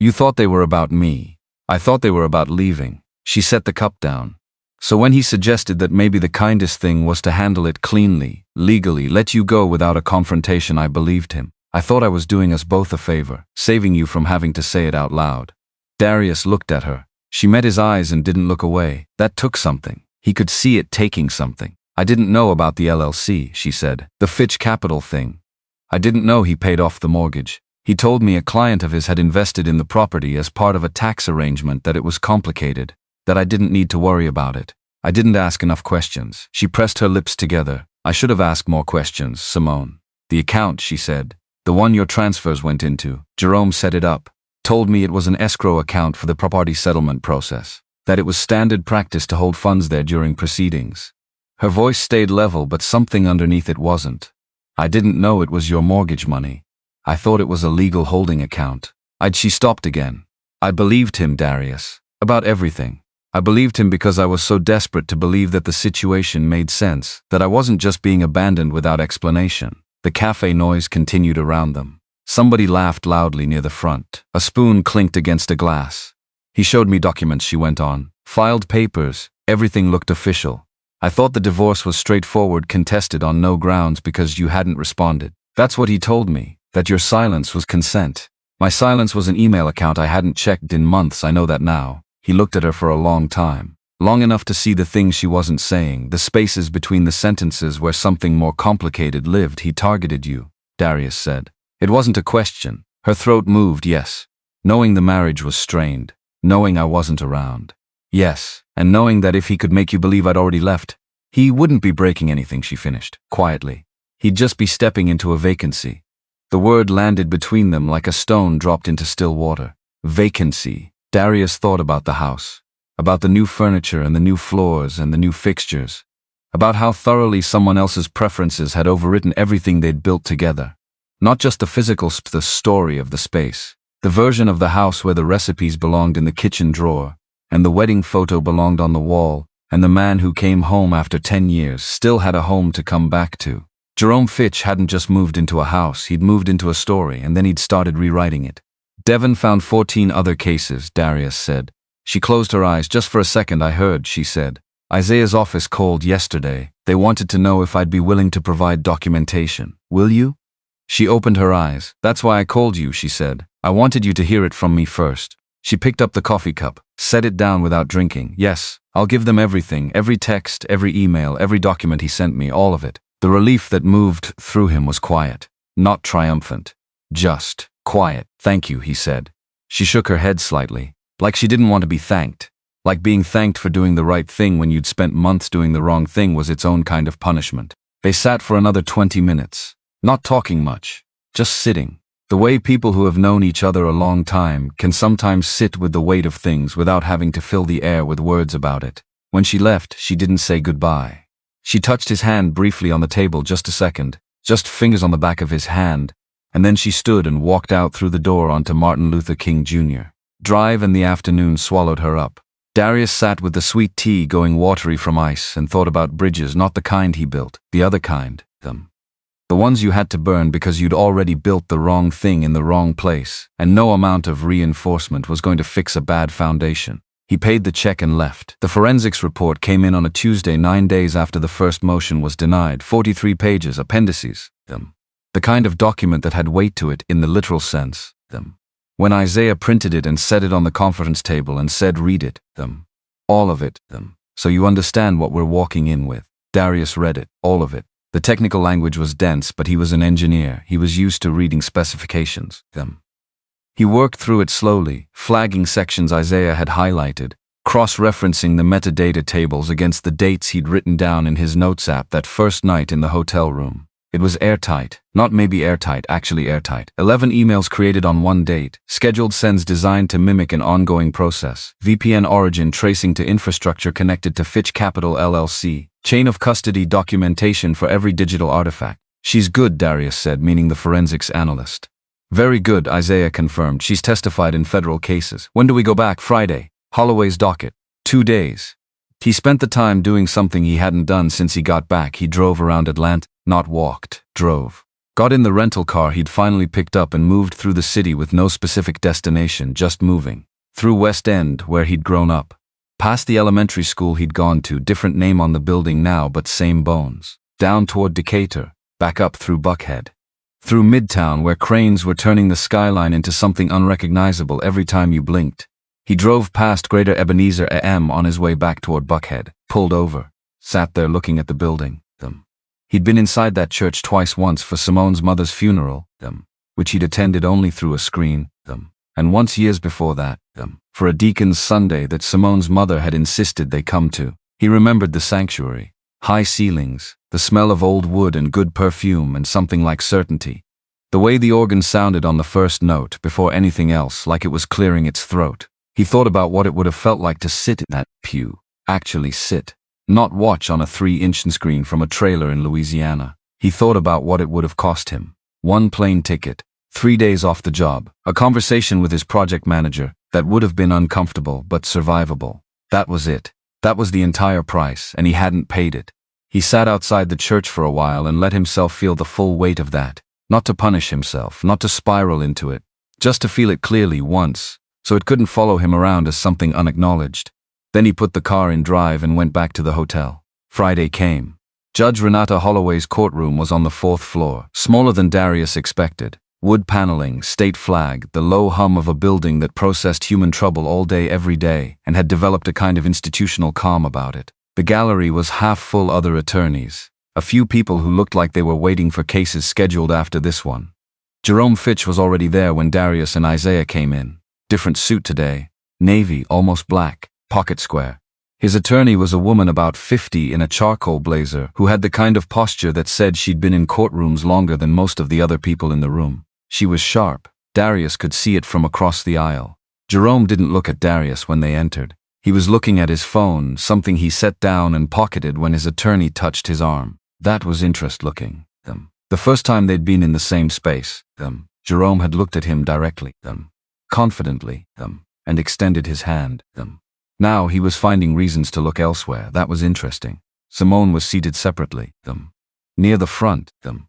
You thought they were about me. I thought they were about leaving. She set the cup down. So when he suggested that maybe the kindest thing was to handle it cleanly, legally, let you go without a confrontation, I believed him. I thought I was doing us both a favor, saving you from having to say it out loud. Darius looked at her. She met his eyes and didn't look away. That took something. He could see it taking something. I didn't know about the LLC, she said. The Fitch Capital thing. I didn't know he paid off the mortgage. He told me a client of his had invested in the property as part of a tax arrangement, that it was complicated, that I didn't need to worry about it. I didn't ask enough questions. She pressed her lips together. I should have asked more questions, Simone. The account, she said. The one your transfers went into. Jerome set it up. Told me it was an escrow account for the property settlement process. That it was standard practice to hold funds there during proceedings. Her voice stayed level, but something underneath it wasn't. I didn't know it was your mortgage money. I thought it was a legal holding account. She stopped again. I believed him, Darius. About everything. I believed him because I was so desperate to believe that the situation made sense, that I wasn't just being abandoned without explanation. The cafe noise continued around them. Somebody laughed loudly near the front. A spoon clinked against a glass. He showed me documents, she went on. Filed papers. Everything looked official. I thought the divorce was straightforward, contested on no grounds because you hadn't responded. That's what he told me, that your silence was consent. My silence was an email account I hadn't checked in months, I know that now. He looked at her for a long time. Long enough to see the things she wasn't saying, the spaces between the sentences where something more complicated lived. He targeted you, Darius said. It wasn't a question. Her throat moved, yes. Knowing the marriage was strained. Knowing I wasn't around. Yes, and knowing that if he could make you believe I'd already left, he wouldn't be breaking anything, she finished, quietly. He'd just be stepping into a vacancy. The word landed between them like a stone dropped into still water. Vacancy. Darius thought about the house, about the new furniture and the new floors and the new fixtures, about how thoroughly someone else's preferences had overwritten everything they'd built together. Not just the physical the story of the space, the version of the house where the recipes belonged in the kitchen drawer, and the wedding photo belonged on the wall, and the man who came home after 10 years still had a home to come back to. Jerome Fitch hadn't just moved into a house, he'd moved into a story, and then he'd started rewriting it. Devon found 14 other cases, Darius said. She closed her eyes. Just for a second I heard, she said. Isaiah's office called yesterday. They wanted to know if I'd be willing to provide documentation. Will you? She opened her eyes. That's why I called you, she said. I wanted you to hear it from me first. She picked up the coffee cup, set it down without drinking. Yes, I'll give them everything, every text, every email, every document he sent me, all of it. The relief that moved through him was quiet, not triumphant. Just quiet. Thank you, he said. She shook her head slightly, like she didn't want to be thanked. Like being thanked for doing the right thing when you'd spent months doing the wrong thing was its own kind of punishment. They sat for another 20 minutes, not talking much, just sitting. The way people who have known each other a long time can sometimes sit with the weight of things without having to fill the air with words about it. When she left, she didn't say goodbye. She touched his hand briefly on the table, just a second, just fingers on the back of his hand, and then she stood and walked out through the door onto Martin Luther King Jr. Drive and the afternoon swallowed her up. Darius sat with the sweet tea going watery from ice and thought about bridges, not the kind he built, the other kind, them. The ones you had to burn because you'd already built the wrong thing in the wrong place, and no amount of reinforcement was going to fix a bad foundation. He paid the check and left. The forensics report came in on a Tuesday, 9 days after the first motion was denied. 43 pages, appendices, them. The kind of document that had weight to it in the literal sense, them. When Isaiah printed it and set it on the conference table and said, "Read it, them. All of it, them. So you understand what we're walking in with." Darius read it, all of it. The technical language was dense, but he was an engineer. He was used to reading specifications, them. He worked through it slowly, flagging sections Isaiah had highlighted, cross-referencing the metadata tables against the dates he'd written down in his notes app that first night in the hotel room. It was airtight, not maybe airtight, actually airtight. 11 emails created on one date, scheduled sends designed to mimic an ongoing process, VPN origin tracing to infrastructure connected to Fitch Capital LLC, chain of custody documentation for every digital artifact. "She's good," Darius said, meaning the forensics analyst. "Very good," Isaiah confirmed. "She's testified in federal cases." "When do we go back?" "Friday. Holloway's docket. 2 days. He spent the time doing something he hadn't done since he got back. He drove around Atlanta, not walked, drove. Got in the rental car he'd finally picked up and moved through the city with no specific destination, just moving. Through West End, where he'd grown up. Past the elementary school he'd gone to, different name on the building now but same bones. Down toward Decatur, back up through Buckhead. Through Midtown, where cranes were turning the skyline into something unrecognizable every time you blinked. He drove past Greater Ebenezer AM on his way back toward Buckhead, pulled over, sat there looking at the building, them. He'd been inside that church twice, once for Simone's mother's funeral, them, which he'd attended only through a screen, them, and once years before that, them, for a deacon's Sunday that Simone's mother had insisted they come to. He remembered the sanctuary, high ceilings, the smell of old wood and good perfume and something like certainty. The way the organ sounded on the first note before anything else, like it was clearing its throat. He thought about what it would have felt like to sit in that pew, actually sit, not watch on a 3-inch screen from a trailer in Louisiana. He thought about what it would have cost him. 1 plane ticket, 3 days off the job, a conversation with his project manager that would have been uncomfortable but survivable. That was it. That was the entire price, and he hadn't paid it. He sat outside the church for a while and let himself feel the full weight of that, not to punish himself, not to spiral into it, just to feel it clearly once, so it couldn't follow him around as something unacknowledged. Then he put the car in drive and went back to the hotel. Friday came. Judge Renata Holloway's courtroom was on the 4th floor, smaller than Darius expected. Wood paneling, state flag, the low hum of a building that processed human trouble all day every day and had developed a kind of institutional calm about it. The gallery was half full, other attorneys, a few people who looked like they were waiting for cases scheduled after this one. Jerome Fitch was already there when Darius and Isaiah came in. Different suit today, navy, almost black, pocket square. His attorney was a woman about 50 in a charcoal blazer who had the kind of posture that said she'd been in courtrooms longer than most of the other people in the room. She was sharp. Darius could see it from across the aisle. Jerome didn't look at Darius when they entered. He was looking at his phone, something he set down and pocketed when his attorney touched his arm. That was interest-looking, them. The first time they'd been in the same space, them. Jerome had looked at him directly, them. Confidently, them, and extended his hand, them. Now he was finding reasons to look elsewhere. That was interesting. Simone was seated separately, them. Near the front, them.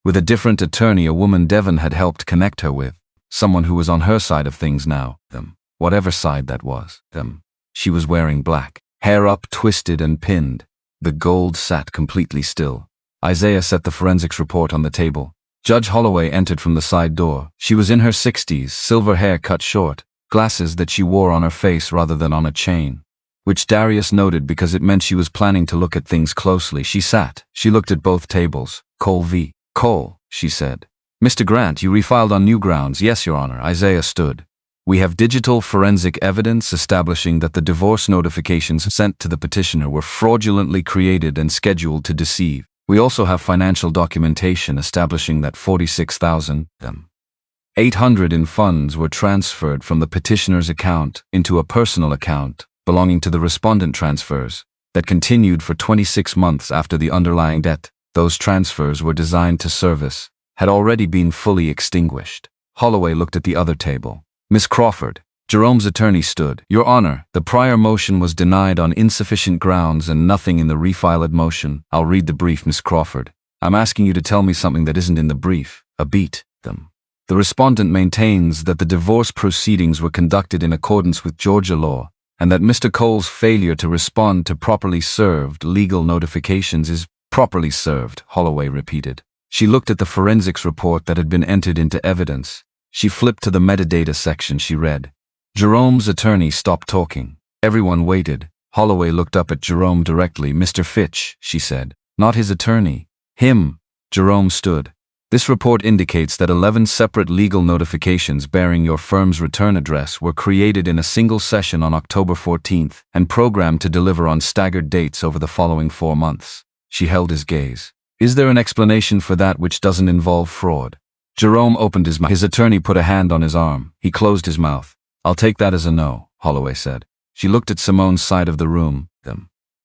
With a different attorney, a woman Devon had helped connect her with. Someone who was on her side of things now, them. Whatever side that was, them. She was wearing black, hair up, twisted and pinned. The gold sat completely still. Isaiah set the forensics report on the table. Judge Holloway entered from the side door. She was in her 60s, silver hair cut short, glasses that she wore on her face rather than on a chain, which Darius noted because it meant she was planning to look at things closely. She sat. She looked at both tables. Cole v. Cole, she said. "Mr. Grant, you refiled on new grounds." "Yes, Your Honor." Isaiah stood. We have digital forensic evidence establishing that the divorce notifications sent to the petitioner were fraudulently created and scheduled to deceive. We also have financial documentation establishing that 46,800 in funds were transferred from the petitioner's account into a personal account belonging to the respondent transfers that continued for 26 months after the underlying debt those transfers were designed to service had already been fully extinguished. Holloway looked at the other table. Miss Crawford, Jerome's attorney stood. Your Honor, the prior motion was denied on insufficient grounds and nothing in the refiled motion. I'll read the brief, Miss Crawford. I'm asking you to tell me something that isn't in the brief. Beat them. The respondent maintains that the divorce proceedings were conducted in accordance with Georgia law, and that Mr. Cole's failure to respond to properly served legal notifications is properly served, Holloway repeated. She looked at the forensics report that had been entered into evidence. She flipped to the metadata section. She read. Jerome's attorney stopped talking. Everyone waited. Holloway looked up at Jerome directly. Mr. Fitch, she said. Not his attorney. Him. Jerome stood. This report indicates that 11 separate legal notifications bearing your firm's return address were created in a single session on October 14th and programmed to deliver on staggered dates over the following 4 months. She held his gaze. Is there an explanation for that which doesn't involve fraud? Jerome opened his mouth. His attorney put a hand on his arm. He closed his mouth. I'll take that as a no, Holloway said. She looked at Simone's side of the room.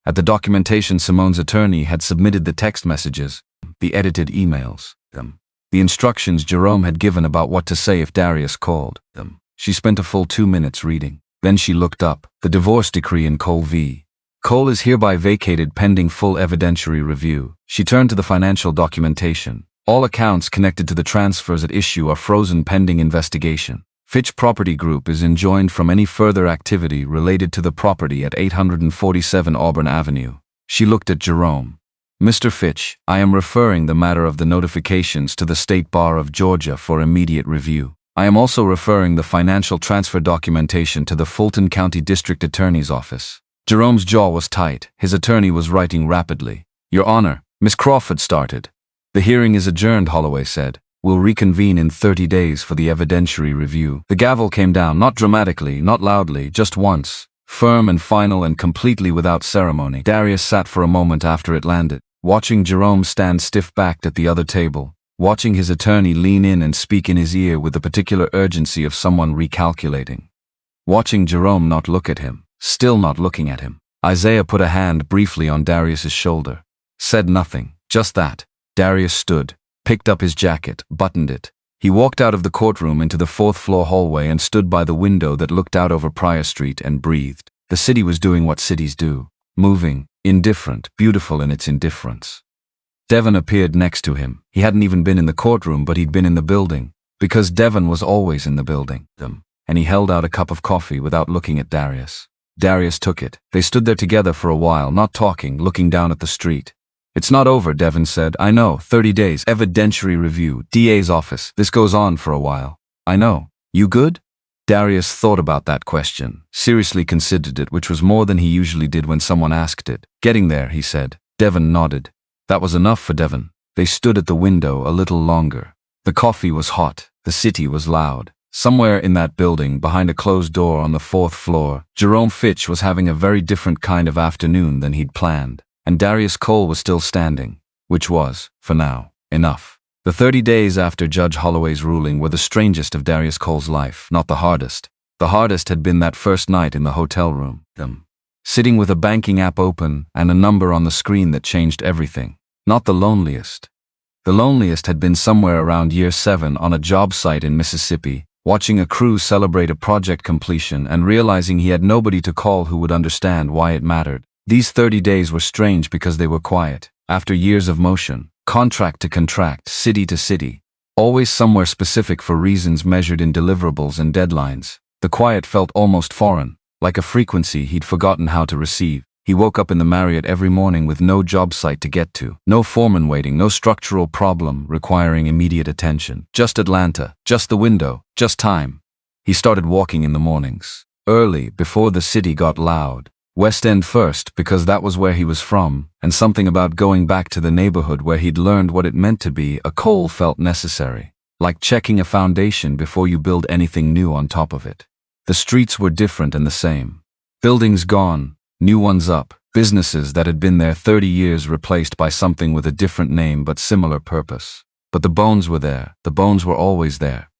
At the documentation, Simone's attorney had submitted the text messages, the edited emails, the instructions Jerome had given about what to say if Darius called. She spent a full 2 minutes reading. Then she looked up. The divorce decree in Cole v. Cole is hereby vacated pending full evidentiary review. She turned to the financial documentation. All accounts connected to the transfers at issue are frozen pending investigation. Fitch Property Group is enjoined from any further activity related to the property at 847 Auburn Avenue. She looked at Jerome. Mr. Fitch, I am referring the matter of the notifications to the State Bar of Georgia for immediate review. I am also referring the financial transfer documentation to the Fulton County District Attorney's Office. Jerome's jaw was tight. His attorney was writing rapidly. Your Honor, Miss Crawford started. The hearing is adjourned, Holloway said. We'll reconvene in 30 days for the evidentiary review. The gavel came down, not dramatically, not loudly, just once. Firm and final and completely without ceremony. Darius sat for a moment after it landed, watching Jerome stand stiff-backed at the other table, watching his attorney lean in and speak in his ear with the particular urgency of someone recalculating. Watching Jerome not look at him, still not looking at him. Isaiah put a hand briefly on Darius's shoulder. Said nothing, just that. Darius stood, picked up his jacket, buttoned it. He walked out of the courtroom into the 4th-floor hallway and stood by the window that looked out over Pryor Street and breathed. The city was doing what cities do. Moving, indifferent, beautiful in its indifference. Devon appeared next to him. He hadn't even been in the courtroom, but he'd been in the building, because Devon was always in the building. And he held out a cup of coffee without looking at Darius. Darius took it. They stood there together for a while, not talking, looking down at the street. It's not over, Devon said. I know, 30 days, evidentiary review, DA's office. This goes on for a while. I know. You good? Darius thought about that question, seriously considered it, which was more than he usually did when someone asked it. Getting there, he said. Devon nodded. That was enough for Devon. They stood at the window a little longer. The coffee was hot. The city was loud. Somewhere in that building, behind a closed door on the 4th floor, Jerome Fitch was having a very different kind of afternoon than he'd planned. And Darius Cole was still standing, which was, for now, enough. The 30 days after Judge Holloway's ruling were the strangest of Darius Cole's life, not the hardest. The hardest had been that first night in the hotel room. Sitting with a banking app open and a number on the screen that changed everything. Not the loneliest. The loneliest had been somewhere around year 7 on a job site in Mississippi, watching a crew celebrate a project completion and realizing he had nobody to call who would understand why it mattered. These 30 days were strange because they were quiet. After years of motion, contract to contract, city to city, always somewhere specific for reasons measured in deliverables and deadlines, the quiet felt almost foreign, like a frequency he'd forgotten how to receive. He woke up in the Marriott every morning with no job site to get to, no foreman waiting, no structural problem requiring immediate attention. Just Atlanta, just the window, just time. He started walking in the mornings, early, before the city got loud. West End first, because that was where he was from, and something about going back to the neighborhood where he'd learned what it meant to be a Cole felt necessary, like checking a foundation before you build anything new on top of it. The streets were different and the same. Buildings gone, new ones up, businesses that had been there 30 years replaced by something with a different name but similar purpose. But the bones were there, the bones were always there.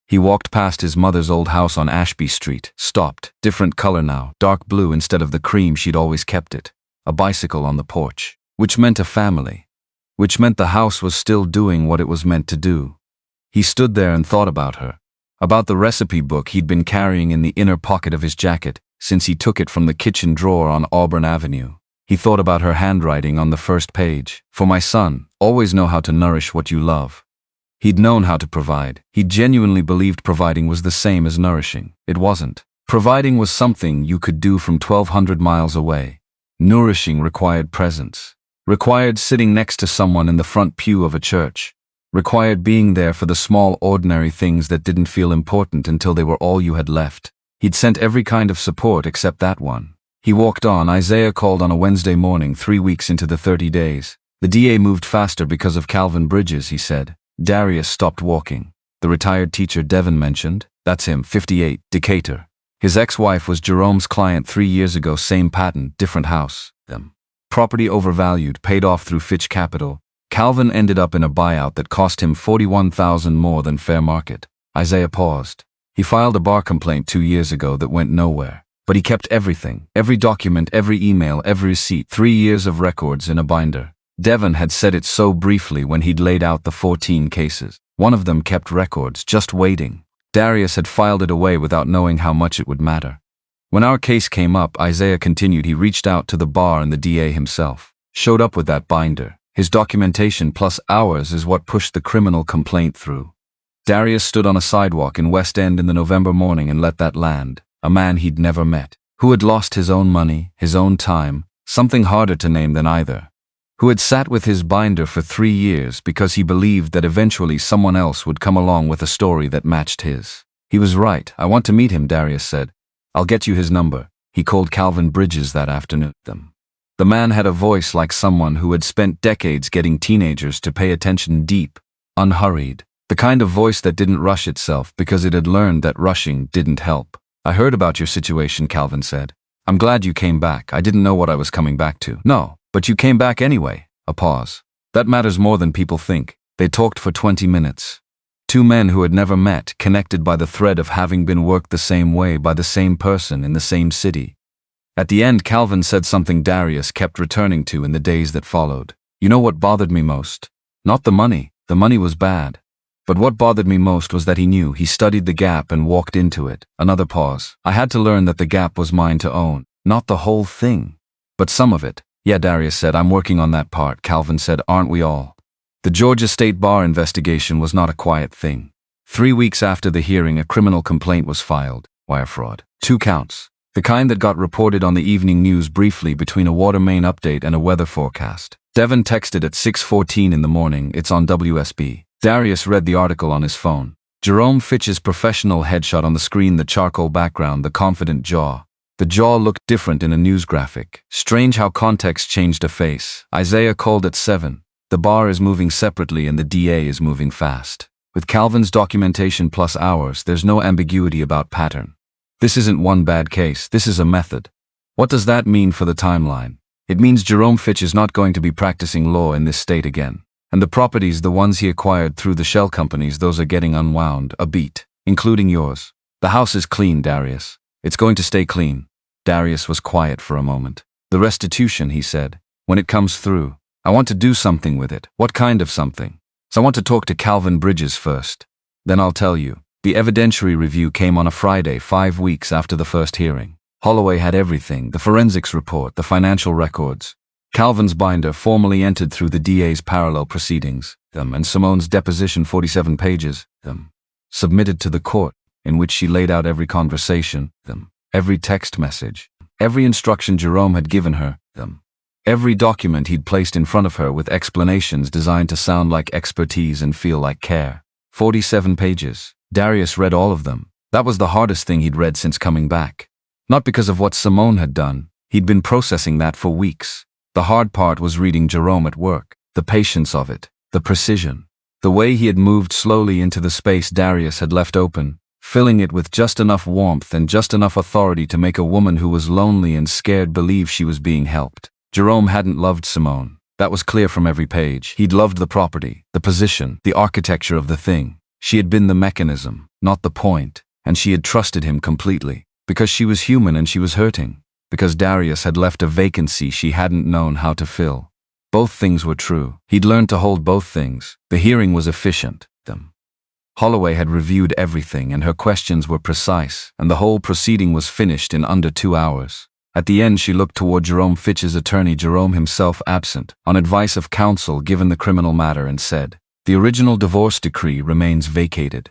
He walked past his mother's old house on Ashby Street, stopped, different color now, dark blue instead of the cream she'd always kept it. A bicycle on the porch, which meant a family, which meant the house was still doing what it was meant to do. He stood there and thought about her, about the recipe book he'd been carrying in the inner pocket of his jacket since he took it from the kitchen drawer on Auburn Avenue. He thought about her handwriting on the first page. For my son, always know how to nourish what you love. He'd known how to provide. He genuinely believed providing was the same as nourishing. It wasn't. Providing was something you could do from 1,200 miles away. Nourishing required presence. Required sitting next to someone in the front pew of a church. Required being there for the small, ordinary things that didn't feel important until they were all you had left. He'd sent every kind of support except that one. He walked on. Isaiah called on a Wednesday morning, 3 weeks into the 30 days. The DA moved faster because of Calvin Bridges, he said. Darius stopped walking. The retired teacher Devon mentioned, that's him, 58, Decatur. His ex-wife was Jerome's client 3 years ago, same pattern, different house. Property overvalued, paid off through Fitch Capital. Calvin ended up in a buyout that cost him $41,000 more than fair market. Isaiah paused. He filed a bar complaint 2 years ago that went nowhere. But he kept everything, every document, every email, every receipt, 3 years of records in a binder. Devon had said it so briefly when he'd laid out the 14 cases. One of them kept records, just waiting. Darius had filed it away without knowing how much it would matter. When our case came up, Isaiah continued, he reached out to the bar and the DA himself. Showed up with that binder. His documentation plus ours is what pushed the criminal complaint through. Darius stood on a sidewalk in West End in the November morning and let that land. A man he'd never met. Who had lost his own money, his own time, something harder to name than either. Who had sat with his binder for 3 years because he believed that eventually someone else would come along with a story that matched his. He was right. I want to meet him, Darius said. I'll get you his number. He called Calvin Bridges that afternoon. The man had a voice like someone who had spent decades getting teenagers to pay attention, deep, unhurried. The kind of voice that didn't rush itself because it had learned that rushing didn't help. I heard about your situation, Calvin said. I'm glad you came back. I didn't know what I was coming back to. No, but you came back anyway. A pause. That matters more than people think. They talked for 20 minutes. 2 men who had never met, connected by the thread of having been worked the same way by the same person in the same city. At the end, Calvin said something Darius kept returning to in the days that followed. You know what bothered me most? Not the money. The money was bad. But what bothered me most was that he knew. He studied the gap and walked into it. Another pause. I had to learn that the gap was mine to own. Not the whole thing, but some of it. Yeah, Darius said, I'm working on that part. Calvin said, aren't we all? The Georgia State Bar investigation was not a quiet thing. 3 weeks after the hearing, a criminal complaint was filed. Wire fraud. 2 counts. The kind that got reported on the evening news briefly between a water main update and a weather forecast. Devon texted at 6:14 in the morning, it's on WSB. Darius read the article on his phone. Jerome Fitch's professional headshot on the screen, the charcoal background, the confident jaw. The jaw looked different in a news graphic. Strange how context changed a face. Isaiah called at 7. The bar is moving separately and the DA is moving fast. With Calvin's documentation plus ours, there's no ambiguity about pattern. This isn't one bad case, this is a method. What does that mean for the timeline? It means Jerome Fitch is not going to be practicing law in this state again. And the properties, the ones he acquired through the shell companies, those are getting unwound, a beat, including yours. The house is clean, Darius. It's going to stay clean. Darius was quiet for a moment. The restitution, he said, when it comes through, I want to do something with it. What kind of something? So I want to talk to Calvin Bridges first. Then I'll tell you. The evidentiary review came on a Friday, 5 weeks after the first hearing. Holloway had everything, the forensics report, the financial records. Calvin's binder formally entered through the DA's parallel proceedings, and Simone's deposition, 47 pages, submitted to the court, in which she laid out every conversation, every text message, every instruction Jerome had given her, every document he'd placed in front of her with explanations designed to sound like expertise and feel like care. 47 pages. Darius read all of them. That was the hardest thing he'd read since coming back. Not because of what Simone had done. He'd been processing that for weeks. The hard part was reading Jerome at work. The patience of it. The precision. The way he had moved slowly into the space Darius had left open, filling it with just enough warmth and just enough authority to make a woman who was lonely and scared believe she was being helped. Jerome hadn't loved Simone. That was clear from every page. He'd loved the property, the position, the architecture of the thing. She had been the mechanism, not the point, and she had trusted him completely. Because she was human and she was hurting. Because Darius had left a vacancy she hadn't known how to fill. Both things were true. He'd learned to hold both things. The hearing was efficient. Holloway had reviewed everything and her questions were precise, and the whole proceeding was finished in under 2 hours. At the end she looked toward Jerome Fitch's attorney, Jerome himself absent, on advice of counsel given the criminal matter, and said, "The original divorce decree remains vacated.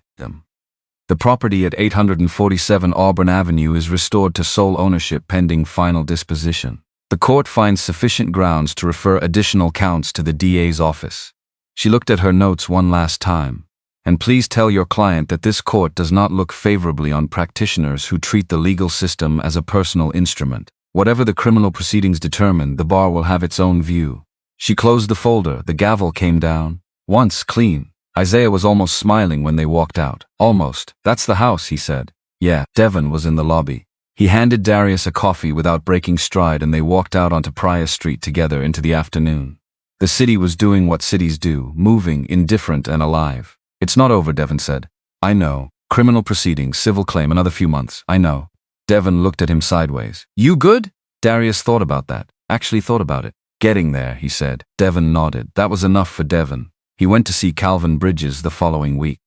The property at 847 Auburn Avenue is restored to sole ownership pending final disposition. The court finds sufficient grounds to refer additional counts to the DA's office." She looked at her notes one last time. "And please tell your client that this court does not look favorably on practitioners who treat the legal system as a personal instrument. Whatever the criminal proceedings determine, the bar will have its own view." She closed the folder, the gavel came down. Once clean. Isaiah was almost smiling when they walked out. "Almost. That's the house," he said. "Yeah." Devon was in the lobby. He handed Darius a coffee without breaking stride, and they walked out onto Prior Street together into the afternoon. The city was doing what cities do, moving, indifferent and alive. "It's not over," Devon said. "I know. Criminal proceedings, civil claim, another few months. I know." Devon looked at him sideways. "You good?" Darius thought about that. Actually thought about it. "Getting there," he said. Devon nodded. That was enough for Devon. He went to see Calvin Bridges the following week.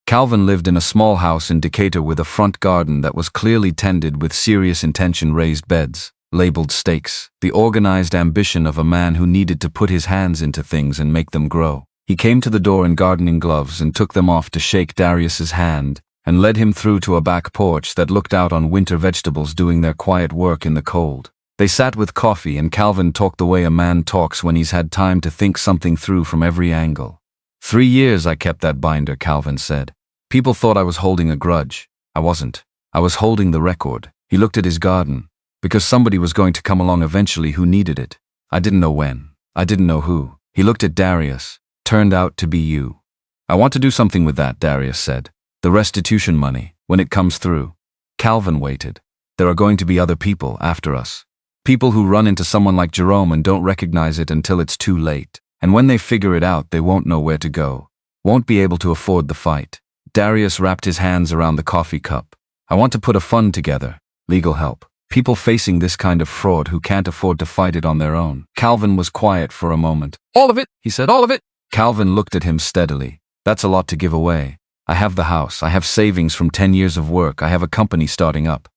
Calvin lived in a small house in Decatur with a front garden that was clearly tended with serious intention, raised beds, labeled stakes, the organized ambition of a man who needed to put his hands into things and make them grow. He came to the door in gardening gloves and took them off to shake Darius's hand, and led him through to a back porch that looked out on winter vegetables doing their quiet work in the cold. They sat with coffee, and Calvin talked the way a man talks when he's had time to think something through from every angle. 3 years I kept that binder," Calvin said. "People thought I was holding a grudge. I wasn't. I was holding the record." He looked at his garden. "Because somebody was going to come along eventually who needed it. I didn't know when. I didn't know who." He looked at Darius. "Turned out to be you." "I want to do something with that," Darius said. "The restitution money, when it comes through." Calvin waited. "There are going to be other people after us. People who run into someone like Jerome and don't recognize it until it's too late. And when they figure it out, they won't know where to go. Won't be able to afford the fight." Darius wrapped his hands around the coffee cup. "I want to put a fund together. Legal help. People facing this kind of fraud who can't afford to fight it on their own." Calvin was quiet for a moment. "All of it," he said. "All of it." Calvin looked at him steadily. "That's a lot to give away. I have the house. I have savings from 10 years of work. I have a company starting up."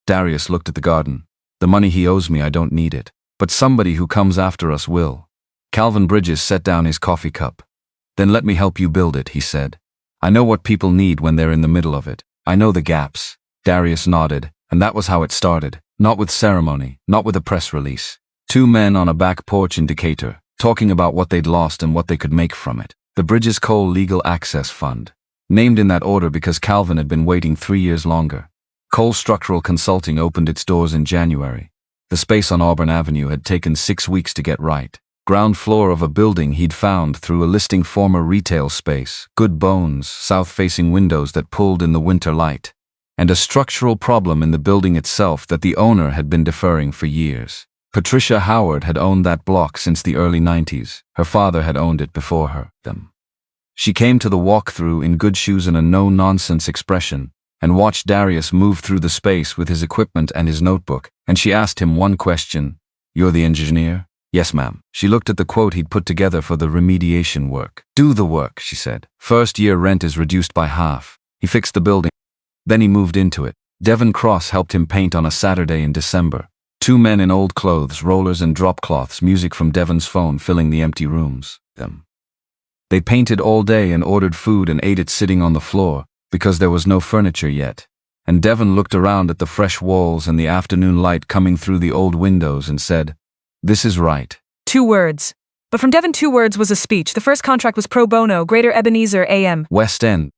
Darius looked at the garden. "The money he owes me, I don't need it. But somebody who comes after us will." Calvin Bridges set down his coffee cup. "Then let me help you build it," he said. "I know what people need when they're in the middle of it. I know the gaps." Darius nodded, and that was how it started. Not with ceremony, not with a press release. 2 men on a back porch in Decatur, talking about what they'd lost and what they could make from it. The Bridges Cole Legal Access Fund. Named in that order because Calvin had been waiting 3 years longer. Cole Structural Consulting opened its doors in January. The space on Auburn Avenue had taken 6 weeks to get right. Ground floor of a building he'd found through a listing, former retail space, good bones, south-facing windows that pulled in the winter light, and a structural problem in the building itself that the owner had been deferring for years. Patricia Howard had owned that block since the early 90s. Her father had owned it before her. She came to the walkthrough in good shoes and a no-nonsense expression, and watched Darius move through the space with his equipment and his notebook, and she asked him one question. "You're the engineer?" "Yes, ma'am." She looked at the quote he'd put together for the remediation work. "Do the work," she said. "First year rent is reduced by half." He fixed the building. Then he moved into it. Devon Cross helped him paint on a Saturday in December. 2 men in old clothes, rollers and drop cloths, music from Devon's phone filling the empty rooms. They painted all day and ordered food and ate it sitting on the floor, because there was no furniture yet. And Devon looked around at the fresh walls and the afternoon light coming through the old windows and said, "This is right." 2 words. But from Devon, 2 words was a speech. The first contract was pro bono, Greater Ebenezer AM. West End.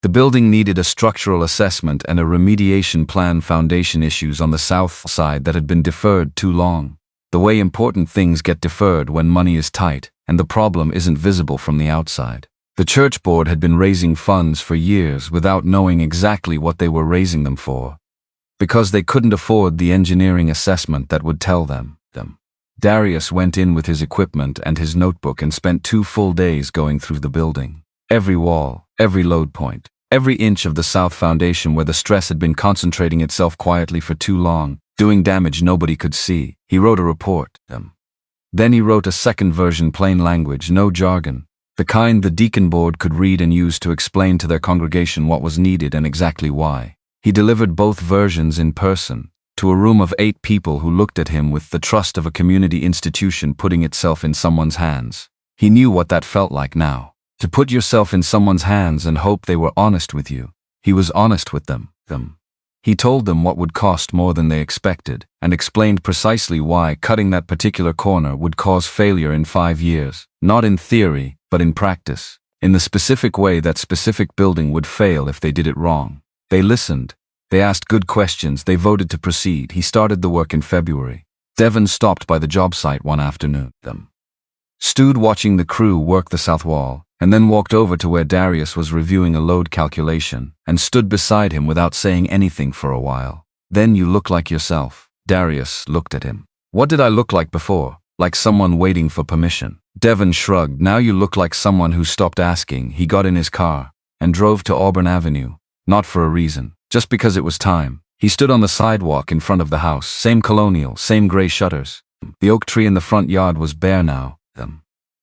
The building needed a structural assessment and a remediation plan, foundation issues on the south side that had been deferred too long. The way important things get deferred when money is tight and the problem isn't visible from the outside. The church board had been raising funds for years without knowing exactly what they were raising them for, because they couldn't afford the engineering assessment that would tell them. Darius went in with his equipment and his notebook and spent 2 full days going through the building. Every wall, every load point, every inch of the south foundation where the stress had been concentrating itself quietly for too long, doing damage nobody could see. He wrote a report. Then he wrote a second version, plain language, no jargon, the kind the deacon board could read and use to explain to their congregation what was needed and exactly why. He delivered both versions in person, to a room of 8 people who looked at him with the trust of a community institution putting itself in someone's hands. He knew what that felt like now. To put yourself in someone's hands and hope they were honest with you. He was honest with them. He told them what would cost more than they expected, and explained precisely why cutting that particular corner would cause failure in 5 years, not in theory, but in practice, in the specific way that specific building would fail if they did it wrong. They listened. They asked good questions. They voted to proceed. He started the work in February. Devon stopped by the job site one afternoon. Stood watching the crew work the south wall, and then walked over to where Darius was reviewing a load calculation, and stood beside him without saying anything for a while. Then you look like yourself. Darius looked at him. What did I look like before? Like someone waiting for permission. Devon shrugged. Now you look like someone who stopped asking. He got in his car and drove to Auburn Avenue. Not for a reason. Just because it was time. He stood on the sidewalk in front of the house. Same colonial, same gray shutters. The oak tree in the front yard was bare now.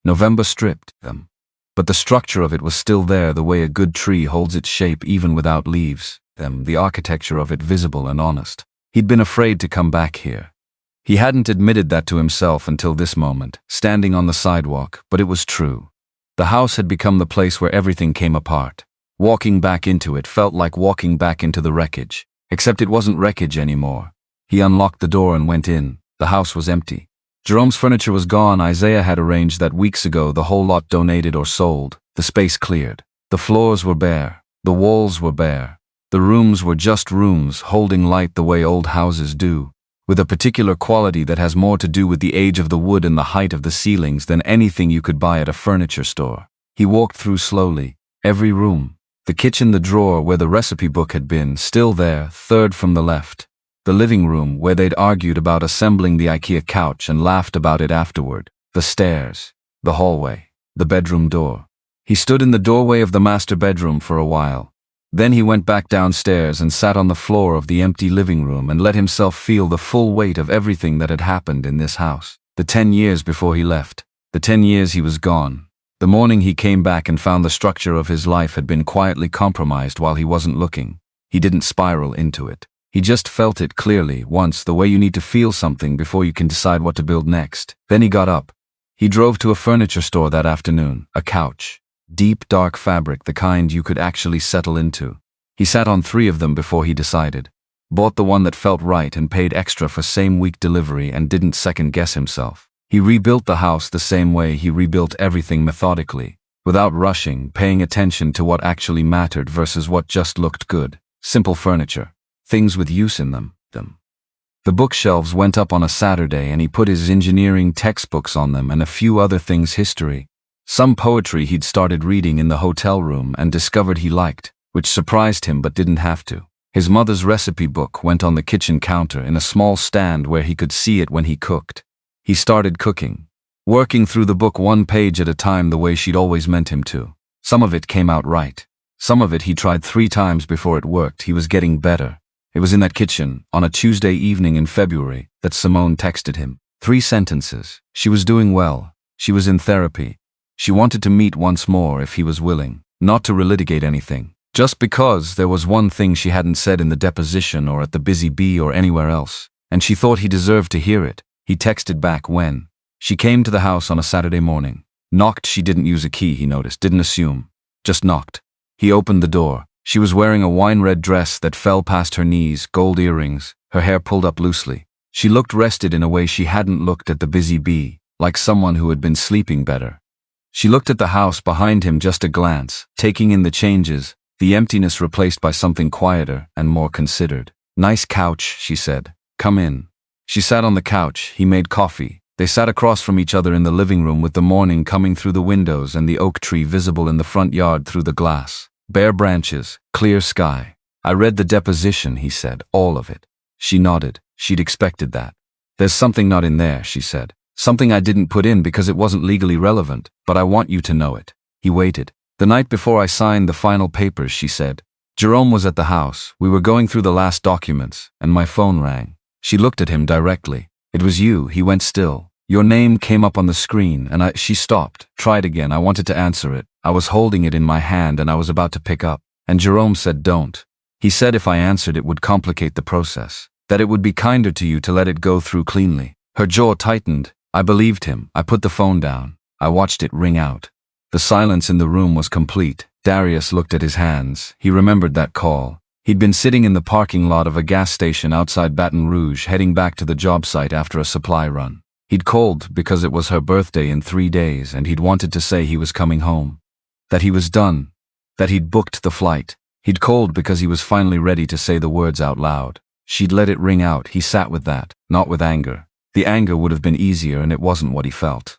November stripped them. But the structure of it was still there, the way a good tree holds its shape even without leaves. The architecture of it visible and honest. He'd been afraid to come back here. He hadn't admitted that to himself until this moment, standing on the sidewalk, but it was true. The house had become the place where everything came apart. Walking back into it felt like walking back into the wreckage, except it wasn't wreckage anymore. He unlocked the door and went in. The house was empty. Jerome's furniture was gone. Isaiah had arranged that weeks ago, the whole lot donated or sold. The space cleared. The floors were bare. The walls were bare. The rooms were just rooms, holding light the way old houses do, with a particular quality that has more to do with the age of the wood and the height of the ceilings than anything you could buy at a furniture store. He walked through slowly. Every room. The kitchen, the drawer where the recipe book had been, still there, third from the left. The living room where they'd argued about assembling the IKEA couch and laughed about it afterward. The stairs. The hallway. The bedroom door. He stood in the doorway of the master bedroom for a while. Then he went back downstairs and sat on the floor of the empty living room and let himself feel the full weight of everything that had happened in this house. The 10 years before he left. The 10 years he was gone. The morning he came back and found the structure of his life had been quietly compromised while he wasn't looking. He didn't spiral into it. He just felt it clearly, once, the way you need to feel something before you can decide what to build next. Then he got up. He drove to a furniture store that afternoon. A couch. Deep, dark fabric, the kind you could actually settle into. He sat on 3 of them before he decided. Bought the one that felt right and paid extra for same-week delivery and didn't second-guess himself. He rebuilt the house the same way he rebuilt everything, methodically, without rushing, paying attention to what actually mattered versus what just looked good. Simple furniture. Things with use in them. The bookshelves went up on a Saturday and he put his engineering textbooks on them and a few other things, history. Some poetry he'd started reading in the hotel room and discovered he liked, which surprised him but didn't have to. His mother's recipe book went on the kitchen counter in a small stand where he could see it when he cooked. He started cooking, working through the book 1 page at a time the way she'd always meant him to. Some of it came out right. Some of it he tried 3 times before it worked. He was getting better. It was in that kitchen, on a Tuesday evening in February, that Simone texted him. 3 sentences. She was doing well. She was in therapy. She wanted to meet once more if he was willing, not to relitigate anything. Just because there was one thing she hadn't said in the deposition or at the Busy Bee or anywhere else, and she thought he deserved to hear it. He texted back when. She came to the house on a Saturday morning. Knocked. She didn't use a key, he noticed, didn't assume. Just knocked. He opened the door. She was wearing a wine-red dress that fell past her knees, gold earrings, her hair pulled up loosely. She looked rested in a way she hadn't looked at the Busy Bee, like someone who had been sleeping better. She looked at the house behind him, just a glance, taking in the changes, the emptiness replaced by something quieter and more considered. Nice couch, she said. Come in. She sat on the couch. He made coffee, They sat across from each other in the living room with the morning coming through the windows and the oak tree visible in the front yard through the glass. Bare branches, clear sky. I read the deposition, he said, all of it. She nodded. She'd expected that. There's something not in there, she said. Something I didn't put in because it wasn't legally relevant, but I want you to know it. He waited. The night before I signed the final papers, she said. Jerome was at the house. We were going through the last documents, and my phone rang. She looked at him directly. It was you. He went still. Your name came up on the screen, and she stopped, tried again. I wanted to answer it. I was holding it in my hand and I was about to pick up. And Jerome said, don't. He said if I answered it would complicate the process, that it would be kinder to you to let it go through cleanly. Her jaw tightened. I believed him. I put the phone down. I watched it ring out. The silence in the room was complete. Darius looked at his hands. He remembered that call. He'd been sitting in the parking lot of a gas station outside Baton Rouge, heading back to the job site after a supply run. He'd called because it was her birthday in 3 days, and he'd wanted to say he was coming home. That he was done. That he'd booked the flight. He'd called because he was finally ready to say the words out loud. She'd let it ring out. He sat with that, not with anger. The anger would have been easier, and it wasn't what he felt.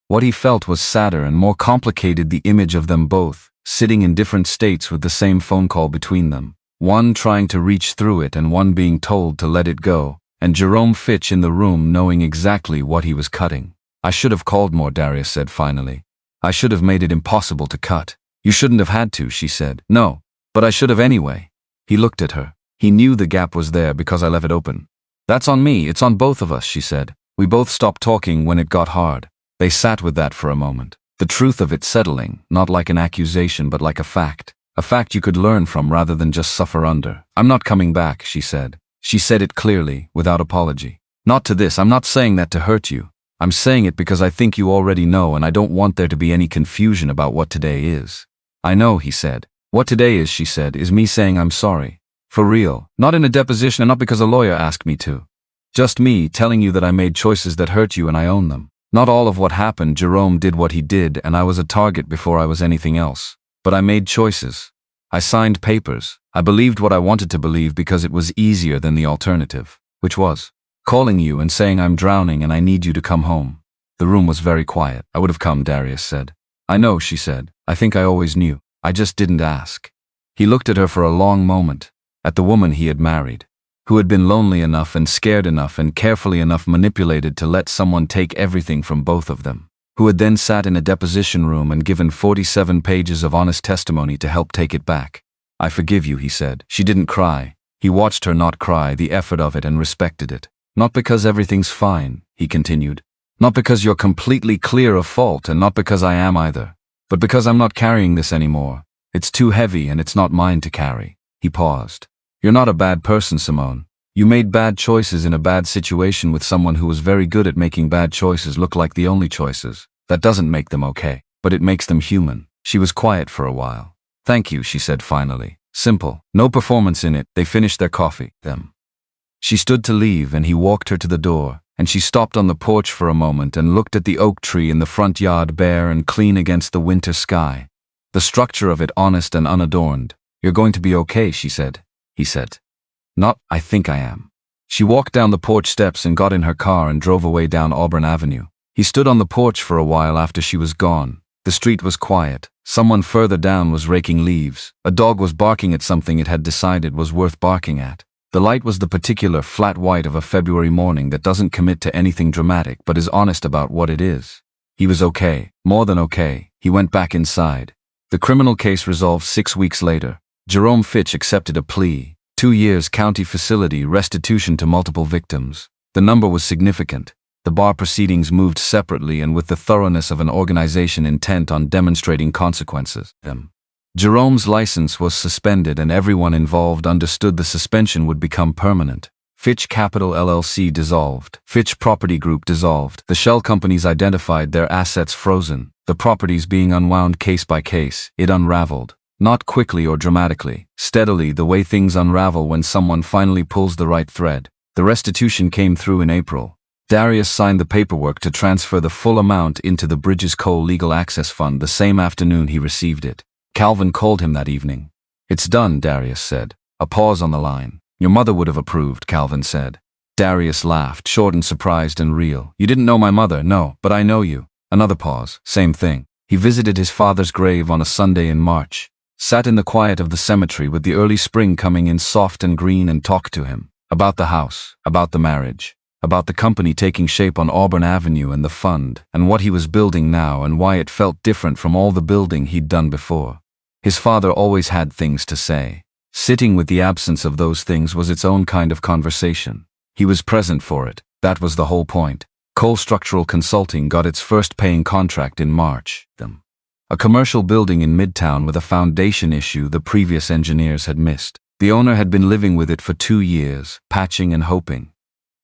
What he felt was sadder and more complicated, the image of them both, sitting in different states with the same phone call between them. One trying to reach through it and one being told to let it go, and Jerome Fitch in the room knowing exactly what he was cutting. I should have called more, Darius said finally. I should have made it impossible to cut. You shouldn't have had to, she said. No, but I should have anyway. He looked at her. He knew the gap was there because I left it open. That's on me, it's on both of us, she said. We both stopped talking when it got hard. They sat with that for a moment. The truth of it settling, not like an accusation but like a fact. A fact you could learn from rather than just suffer under. I'm not coming back, she said. She said it clearly, without apology. Not to this, I'm not saying that to hurt you. I'm saying it because I think you already know, and I don't want there to be any confusion about what today is. I know, he said. What today is, she said, is me saying I'm sorry. For real. Not in a deposition and not because a lawyer asked me to. Just me telling you that I made choices that hurt you and I own them. Not all of what happened. Jerome did what he did and I was a target before I was anything else. But I made choices. I signed papers. I believed what I wanted to believe because it was easier than the alternative. Which was calling you and saying I'm drowning and I need you to come home. The room was very quiet. I would have come, Darius said. I know, she said. I think I always knew. I just didn't ask. He looked at her for a long moment. At the woman he had married. Who had been lonely enough and scared enough and carefully enough manipulated to let someone take everything from both of them. Who had then sat in a deposition room and given 47 pages of honest testimony to help take it back. I forgive you, he said. She didn't cry. He watched her not cry, the effort of it, and respected it. Not because everything's fine, he continued. Not because you're completely clear of fault, and not because I am either. But because I'm not carrying this anymore. It's too heavy and it's not mine to carry. He paused. You're not a bad person, Simone. You made bad choices in a bad situation with someone who was very good at making bad choices look like the only choices. That doesn't make them okay, but it makes them human. She was quiet for a while. Thank you, she said finally. Simple. No performance in it. They finished their coffee. She stood to leave and he walked her to the door, and she stopped on the porch for a moment and looked at the oak tree in the front yard, bare and clean against the winter sky. The structure of it honest and unadorned. You're going to be okay, she said. He said. Not, I think I am. She walked down the porch steps and got in her car and drove away down Auburn Avenue. He stood on the porch for a while after she was gone. The street was quiet. Someone further down was raking leaves. A dog was barking at something it had decided was worth barking at. The light was the particular flat white of a February morning that doesn't commit to anything dramatic but is honest about what it is. He was okay, more than okay. He went back inside. The criminal case resolved 6 weeks later. Jerome Fitch accepted a plea. 2 years county facility, restitution to multiple victims. The number was significant. The bar proceedings moved separately and with the thoroughness of an organization intent on demonstrating consequences. Jerome's license was suspended and everyone involved understood the suspension would become permanent. Fitch Capital LLC dissolved. Fitch Property Group dissolved. The shell companies identified, their assets frozen. The properties being unwound case by case. It unraveled. Not quickly or dramatically, steadily, the way things unravel when someone finally pulls the right thread. The restitution came through in April. Darius signed the paperwork to transfer the full amount into the Bridges Cole Legal Access Fund the same afternoon he received it. Calvin called him that evening. It's done, Darius said. A pause on the line. Your mother would have approved, Calvin said. Darius laughed, short and surprised and real. You didn't know my mother, no, but I know you. Another pause. Same thing. He visited his father's grave on a Sunday in March, sat in the quiet of the cemetery with the early spring coming in soft and green and talked to him. About the house, about the marriage, about the company taking shape on Auburn Avenue and the fund, and what he was building now and why it felt different from all the building he'd done before. His father always had things to say. Sitting with the absence of those things was its own kind of conversation. He was present for it. That was the whole point. Cole Structural Consulting got its first paying contract in March. A commercial building in Midtown with a foundation issue the previous engineers had missed. The owner had been living with it for 2 years, patching and hoping.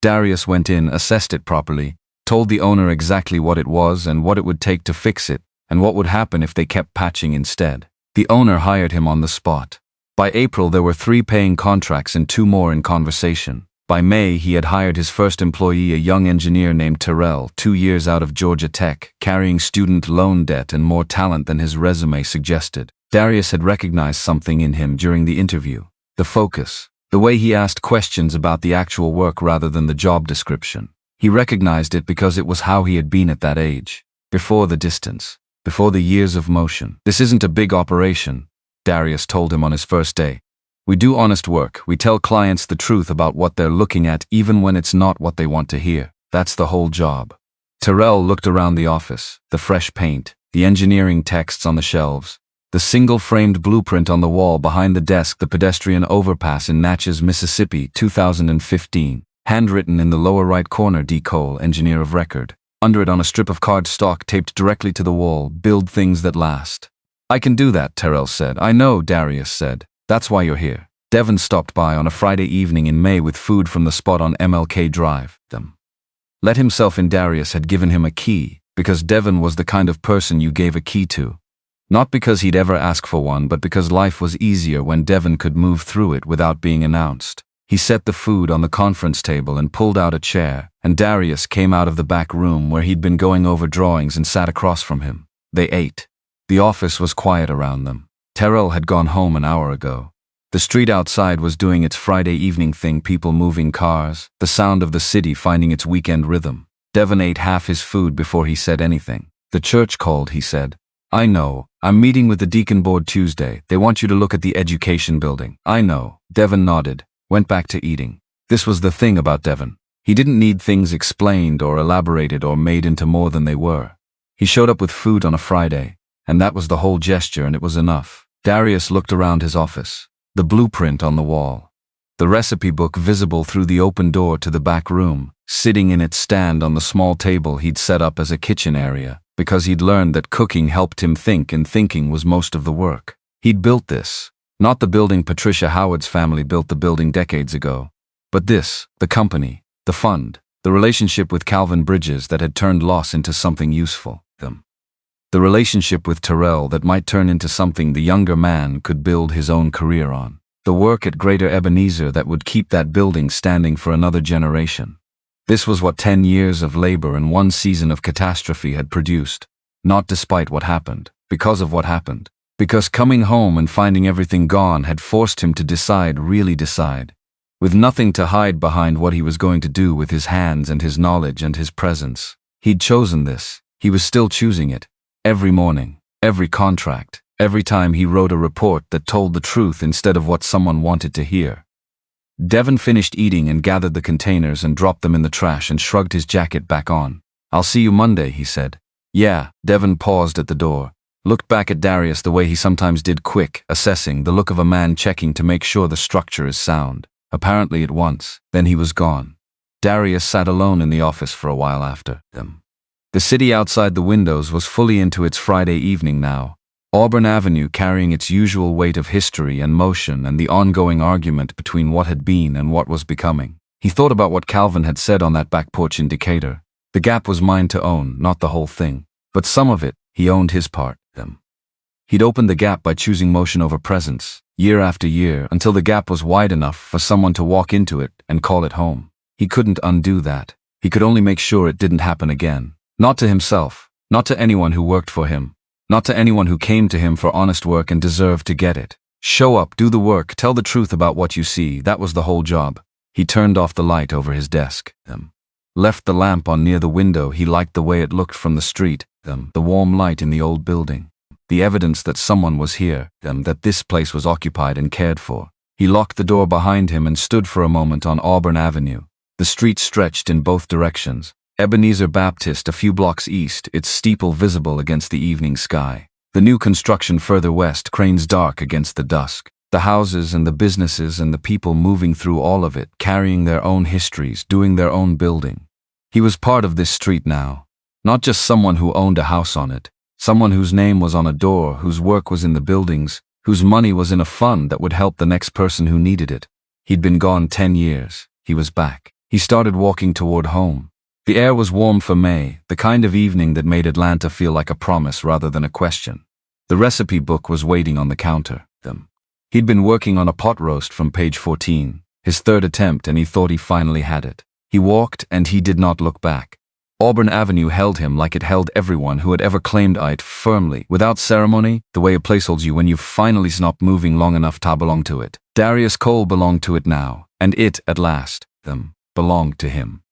Darius went in, assessed it properly, told the owner exactly what it was and what it would take to fix it, and what would happen if they kept patching instead. The owner hired him on the spot. By April there were 3 paying contracts and 2 more in conversation. By May he had hired his first employee, a young engineer named Terrell, 2 years out of Georgia Tech, carrying student loan debt and more talent than his resume suggested. Darius had recognized something in him during the interview. The focus. The way he asked questions about the actual work rather than the job description. He recognized it because it was how he had been at that age. Before the distance. Before the years of motion. This isn't a big operation, Darius told him on his first day. We do honest work. We tell clients the truth about what they're looking at even when it's not what they want to hear. That's the whole job. Terrell looked around the office. The fresh paint, the engineering texts on the shelves, the single-framed blueprint on the wall behind the desk, the pedestrian overpass in Natchez, Mississippi, 2015. Handwritten in the lower right corner, D. Cole, engineer of record. Under it on a strip of cardstock taped directly to the wall, build things that last. I can do that, Terrell said. I know, Darius said. That's why you're here. Devon stopped by on a Friday evening in May with food from the spot on MLK Drive. Let himself in. Darius had given him a key, because Devon was the kind of person you gave a key to. Not because he'd ever ask for one, but because life was easier when Devon could move through it without being announced. He set the food on the conference table and pulled out a chair, and Darius came out of the back room where he'd been going over drawings and sat across from him. They ate. The office was quiet around them. Terrell had gone home an hour ago. The street outside was doing its Friday evening thing, people moving cars, the sound of the city finding its weekend rhythm. Devon ate half his food before he said anything. The church called, he said. I know. I'm meeting with the deacon board Tuesday. They want you to look at the education building. I know. Devon nodded, went back to eating. This was the thing about Devon. He didn't need things explained or elaborated or made into more than they were. He showed up with food on a Friday, and that was the whole gesture, and it was enough. Darius looked around his office. The blueprint on the wall. The recipe book visible through the open door to the back room, sitting in its stand on the small table he'd set up as a kitchen area, because he'd learned that cooking helped him think and thinking was most of the work. He'd built this. Not the building Patricia Howard's family built the building decades ago. But this, the company, the fund, the relationship with Calvin Bridges that had turned loss into something useful. The relationship with Terrell that might turn into something the younger man could build his own career on. The work at Greater Ebenezer that would keep that building standing for another generation. This was what 10 years of labor and 1 season of catastrophe had produced. Not despite what happened, because of what happened. Because coming home and finding everything gone had forced him to decide, really decide. With nothing to hide behind what he was going to do with his hands and his knowledge and his presence. He'd chosen this. He was still choosing it. Every morning, every contract, every time he wrote a report that told the truth instead of what someone wanted to hear. Devon finished eating and gathered the containers and dropped them in the trash and shrugged his jacket back on. I'll see you Monday, he said. Yeah. Devon paused at the door, looked back at Darius the way he sometimes did, quick, assessing, the look of a man checking to make sure the structure is sound. Apparently at once. Then he was gone. Darius sat alone in the office for a while after them. The city outside the windows was fully into its Friday evening now. Auburn Avenue carrying its usual weight of history and motion and the ongoing argument between what had been and what was becoming. He thought about what Calvin had said on that back porch in Decatur. The gap was mine to own, not the whole thing. But some of it, he owned his part. He'd opened the gap by choosing motion over presence, year after year, until the gap was wide enough for someone to walk into it and call it home. He couldn't undo that. He could only make sure it didn't happen again. Not to himself, not to anyone who worked for him, not to anyone who came to him for honest work and deserved to get it. Show up, do the work, tell the truth about what you see, that was the whole job. He turned off the light over his desk. Left the lamp on near the window. He liked the way it looked from the street. The warm light in the old building. The evidence that someone was here. That this place was occupied and cared for. He locked the door behind him and stood for a moment on Auburn Avenue. The street stretched in both directions. Ebenezer Baptist a few blocks east, its steeple visible against the evening sky. The new construction further west, cranes dark against the dusk. The houses and the businesses and the people moving through all of it, carrying their own histories, doing their own building. He was part of this street now. Not just someone who owned a house on it. Someone whose name was on a door, whose work was in the buildings, whose money was in a fund that would help the next person who needed it. He'd been gone 10 years. He was back. He started walking toward home. The air was warm for May, the kind of evening that made Atlanta feel like a promise rather than a question. The recipe book was waiting on the counter. He'd been working on a pot roast from page 14, his third attempt, and he thought he finally had it. He walked, and he did not look back. Auburn Avenue held him like it held everyone who had ever claimed it, firmly, without ceremony, the way a place holds you when you've finally stopped moving long enough to belong to it. Darius Cole belonged to it now, and it, at last, belonged to him.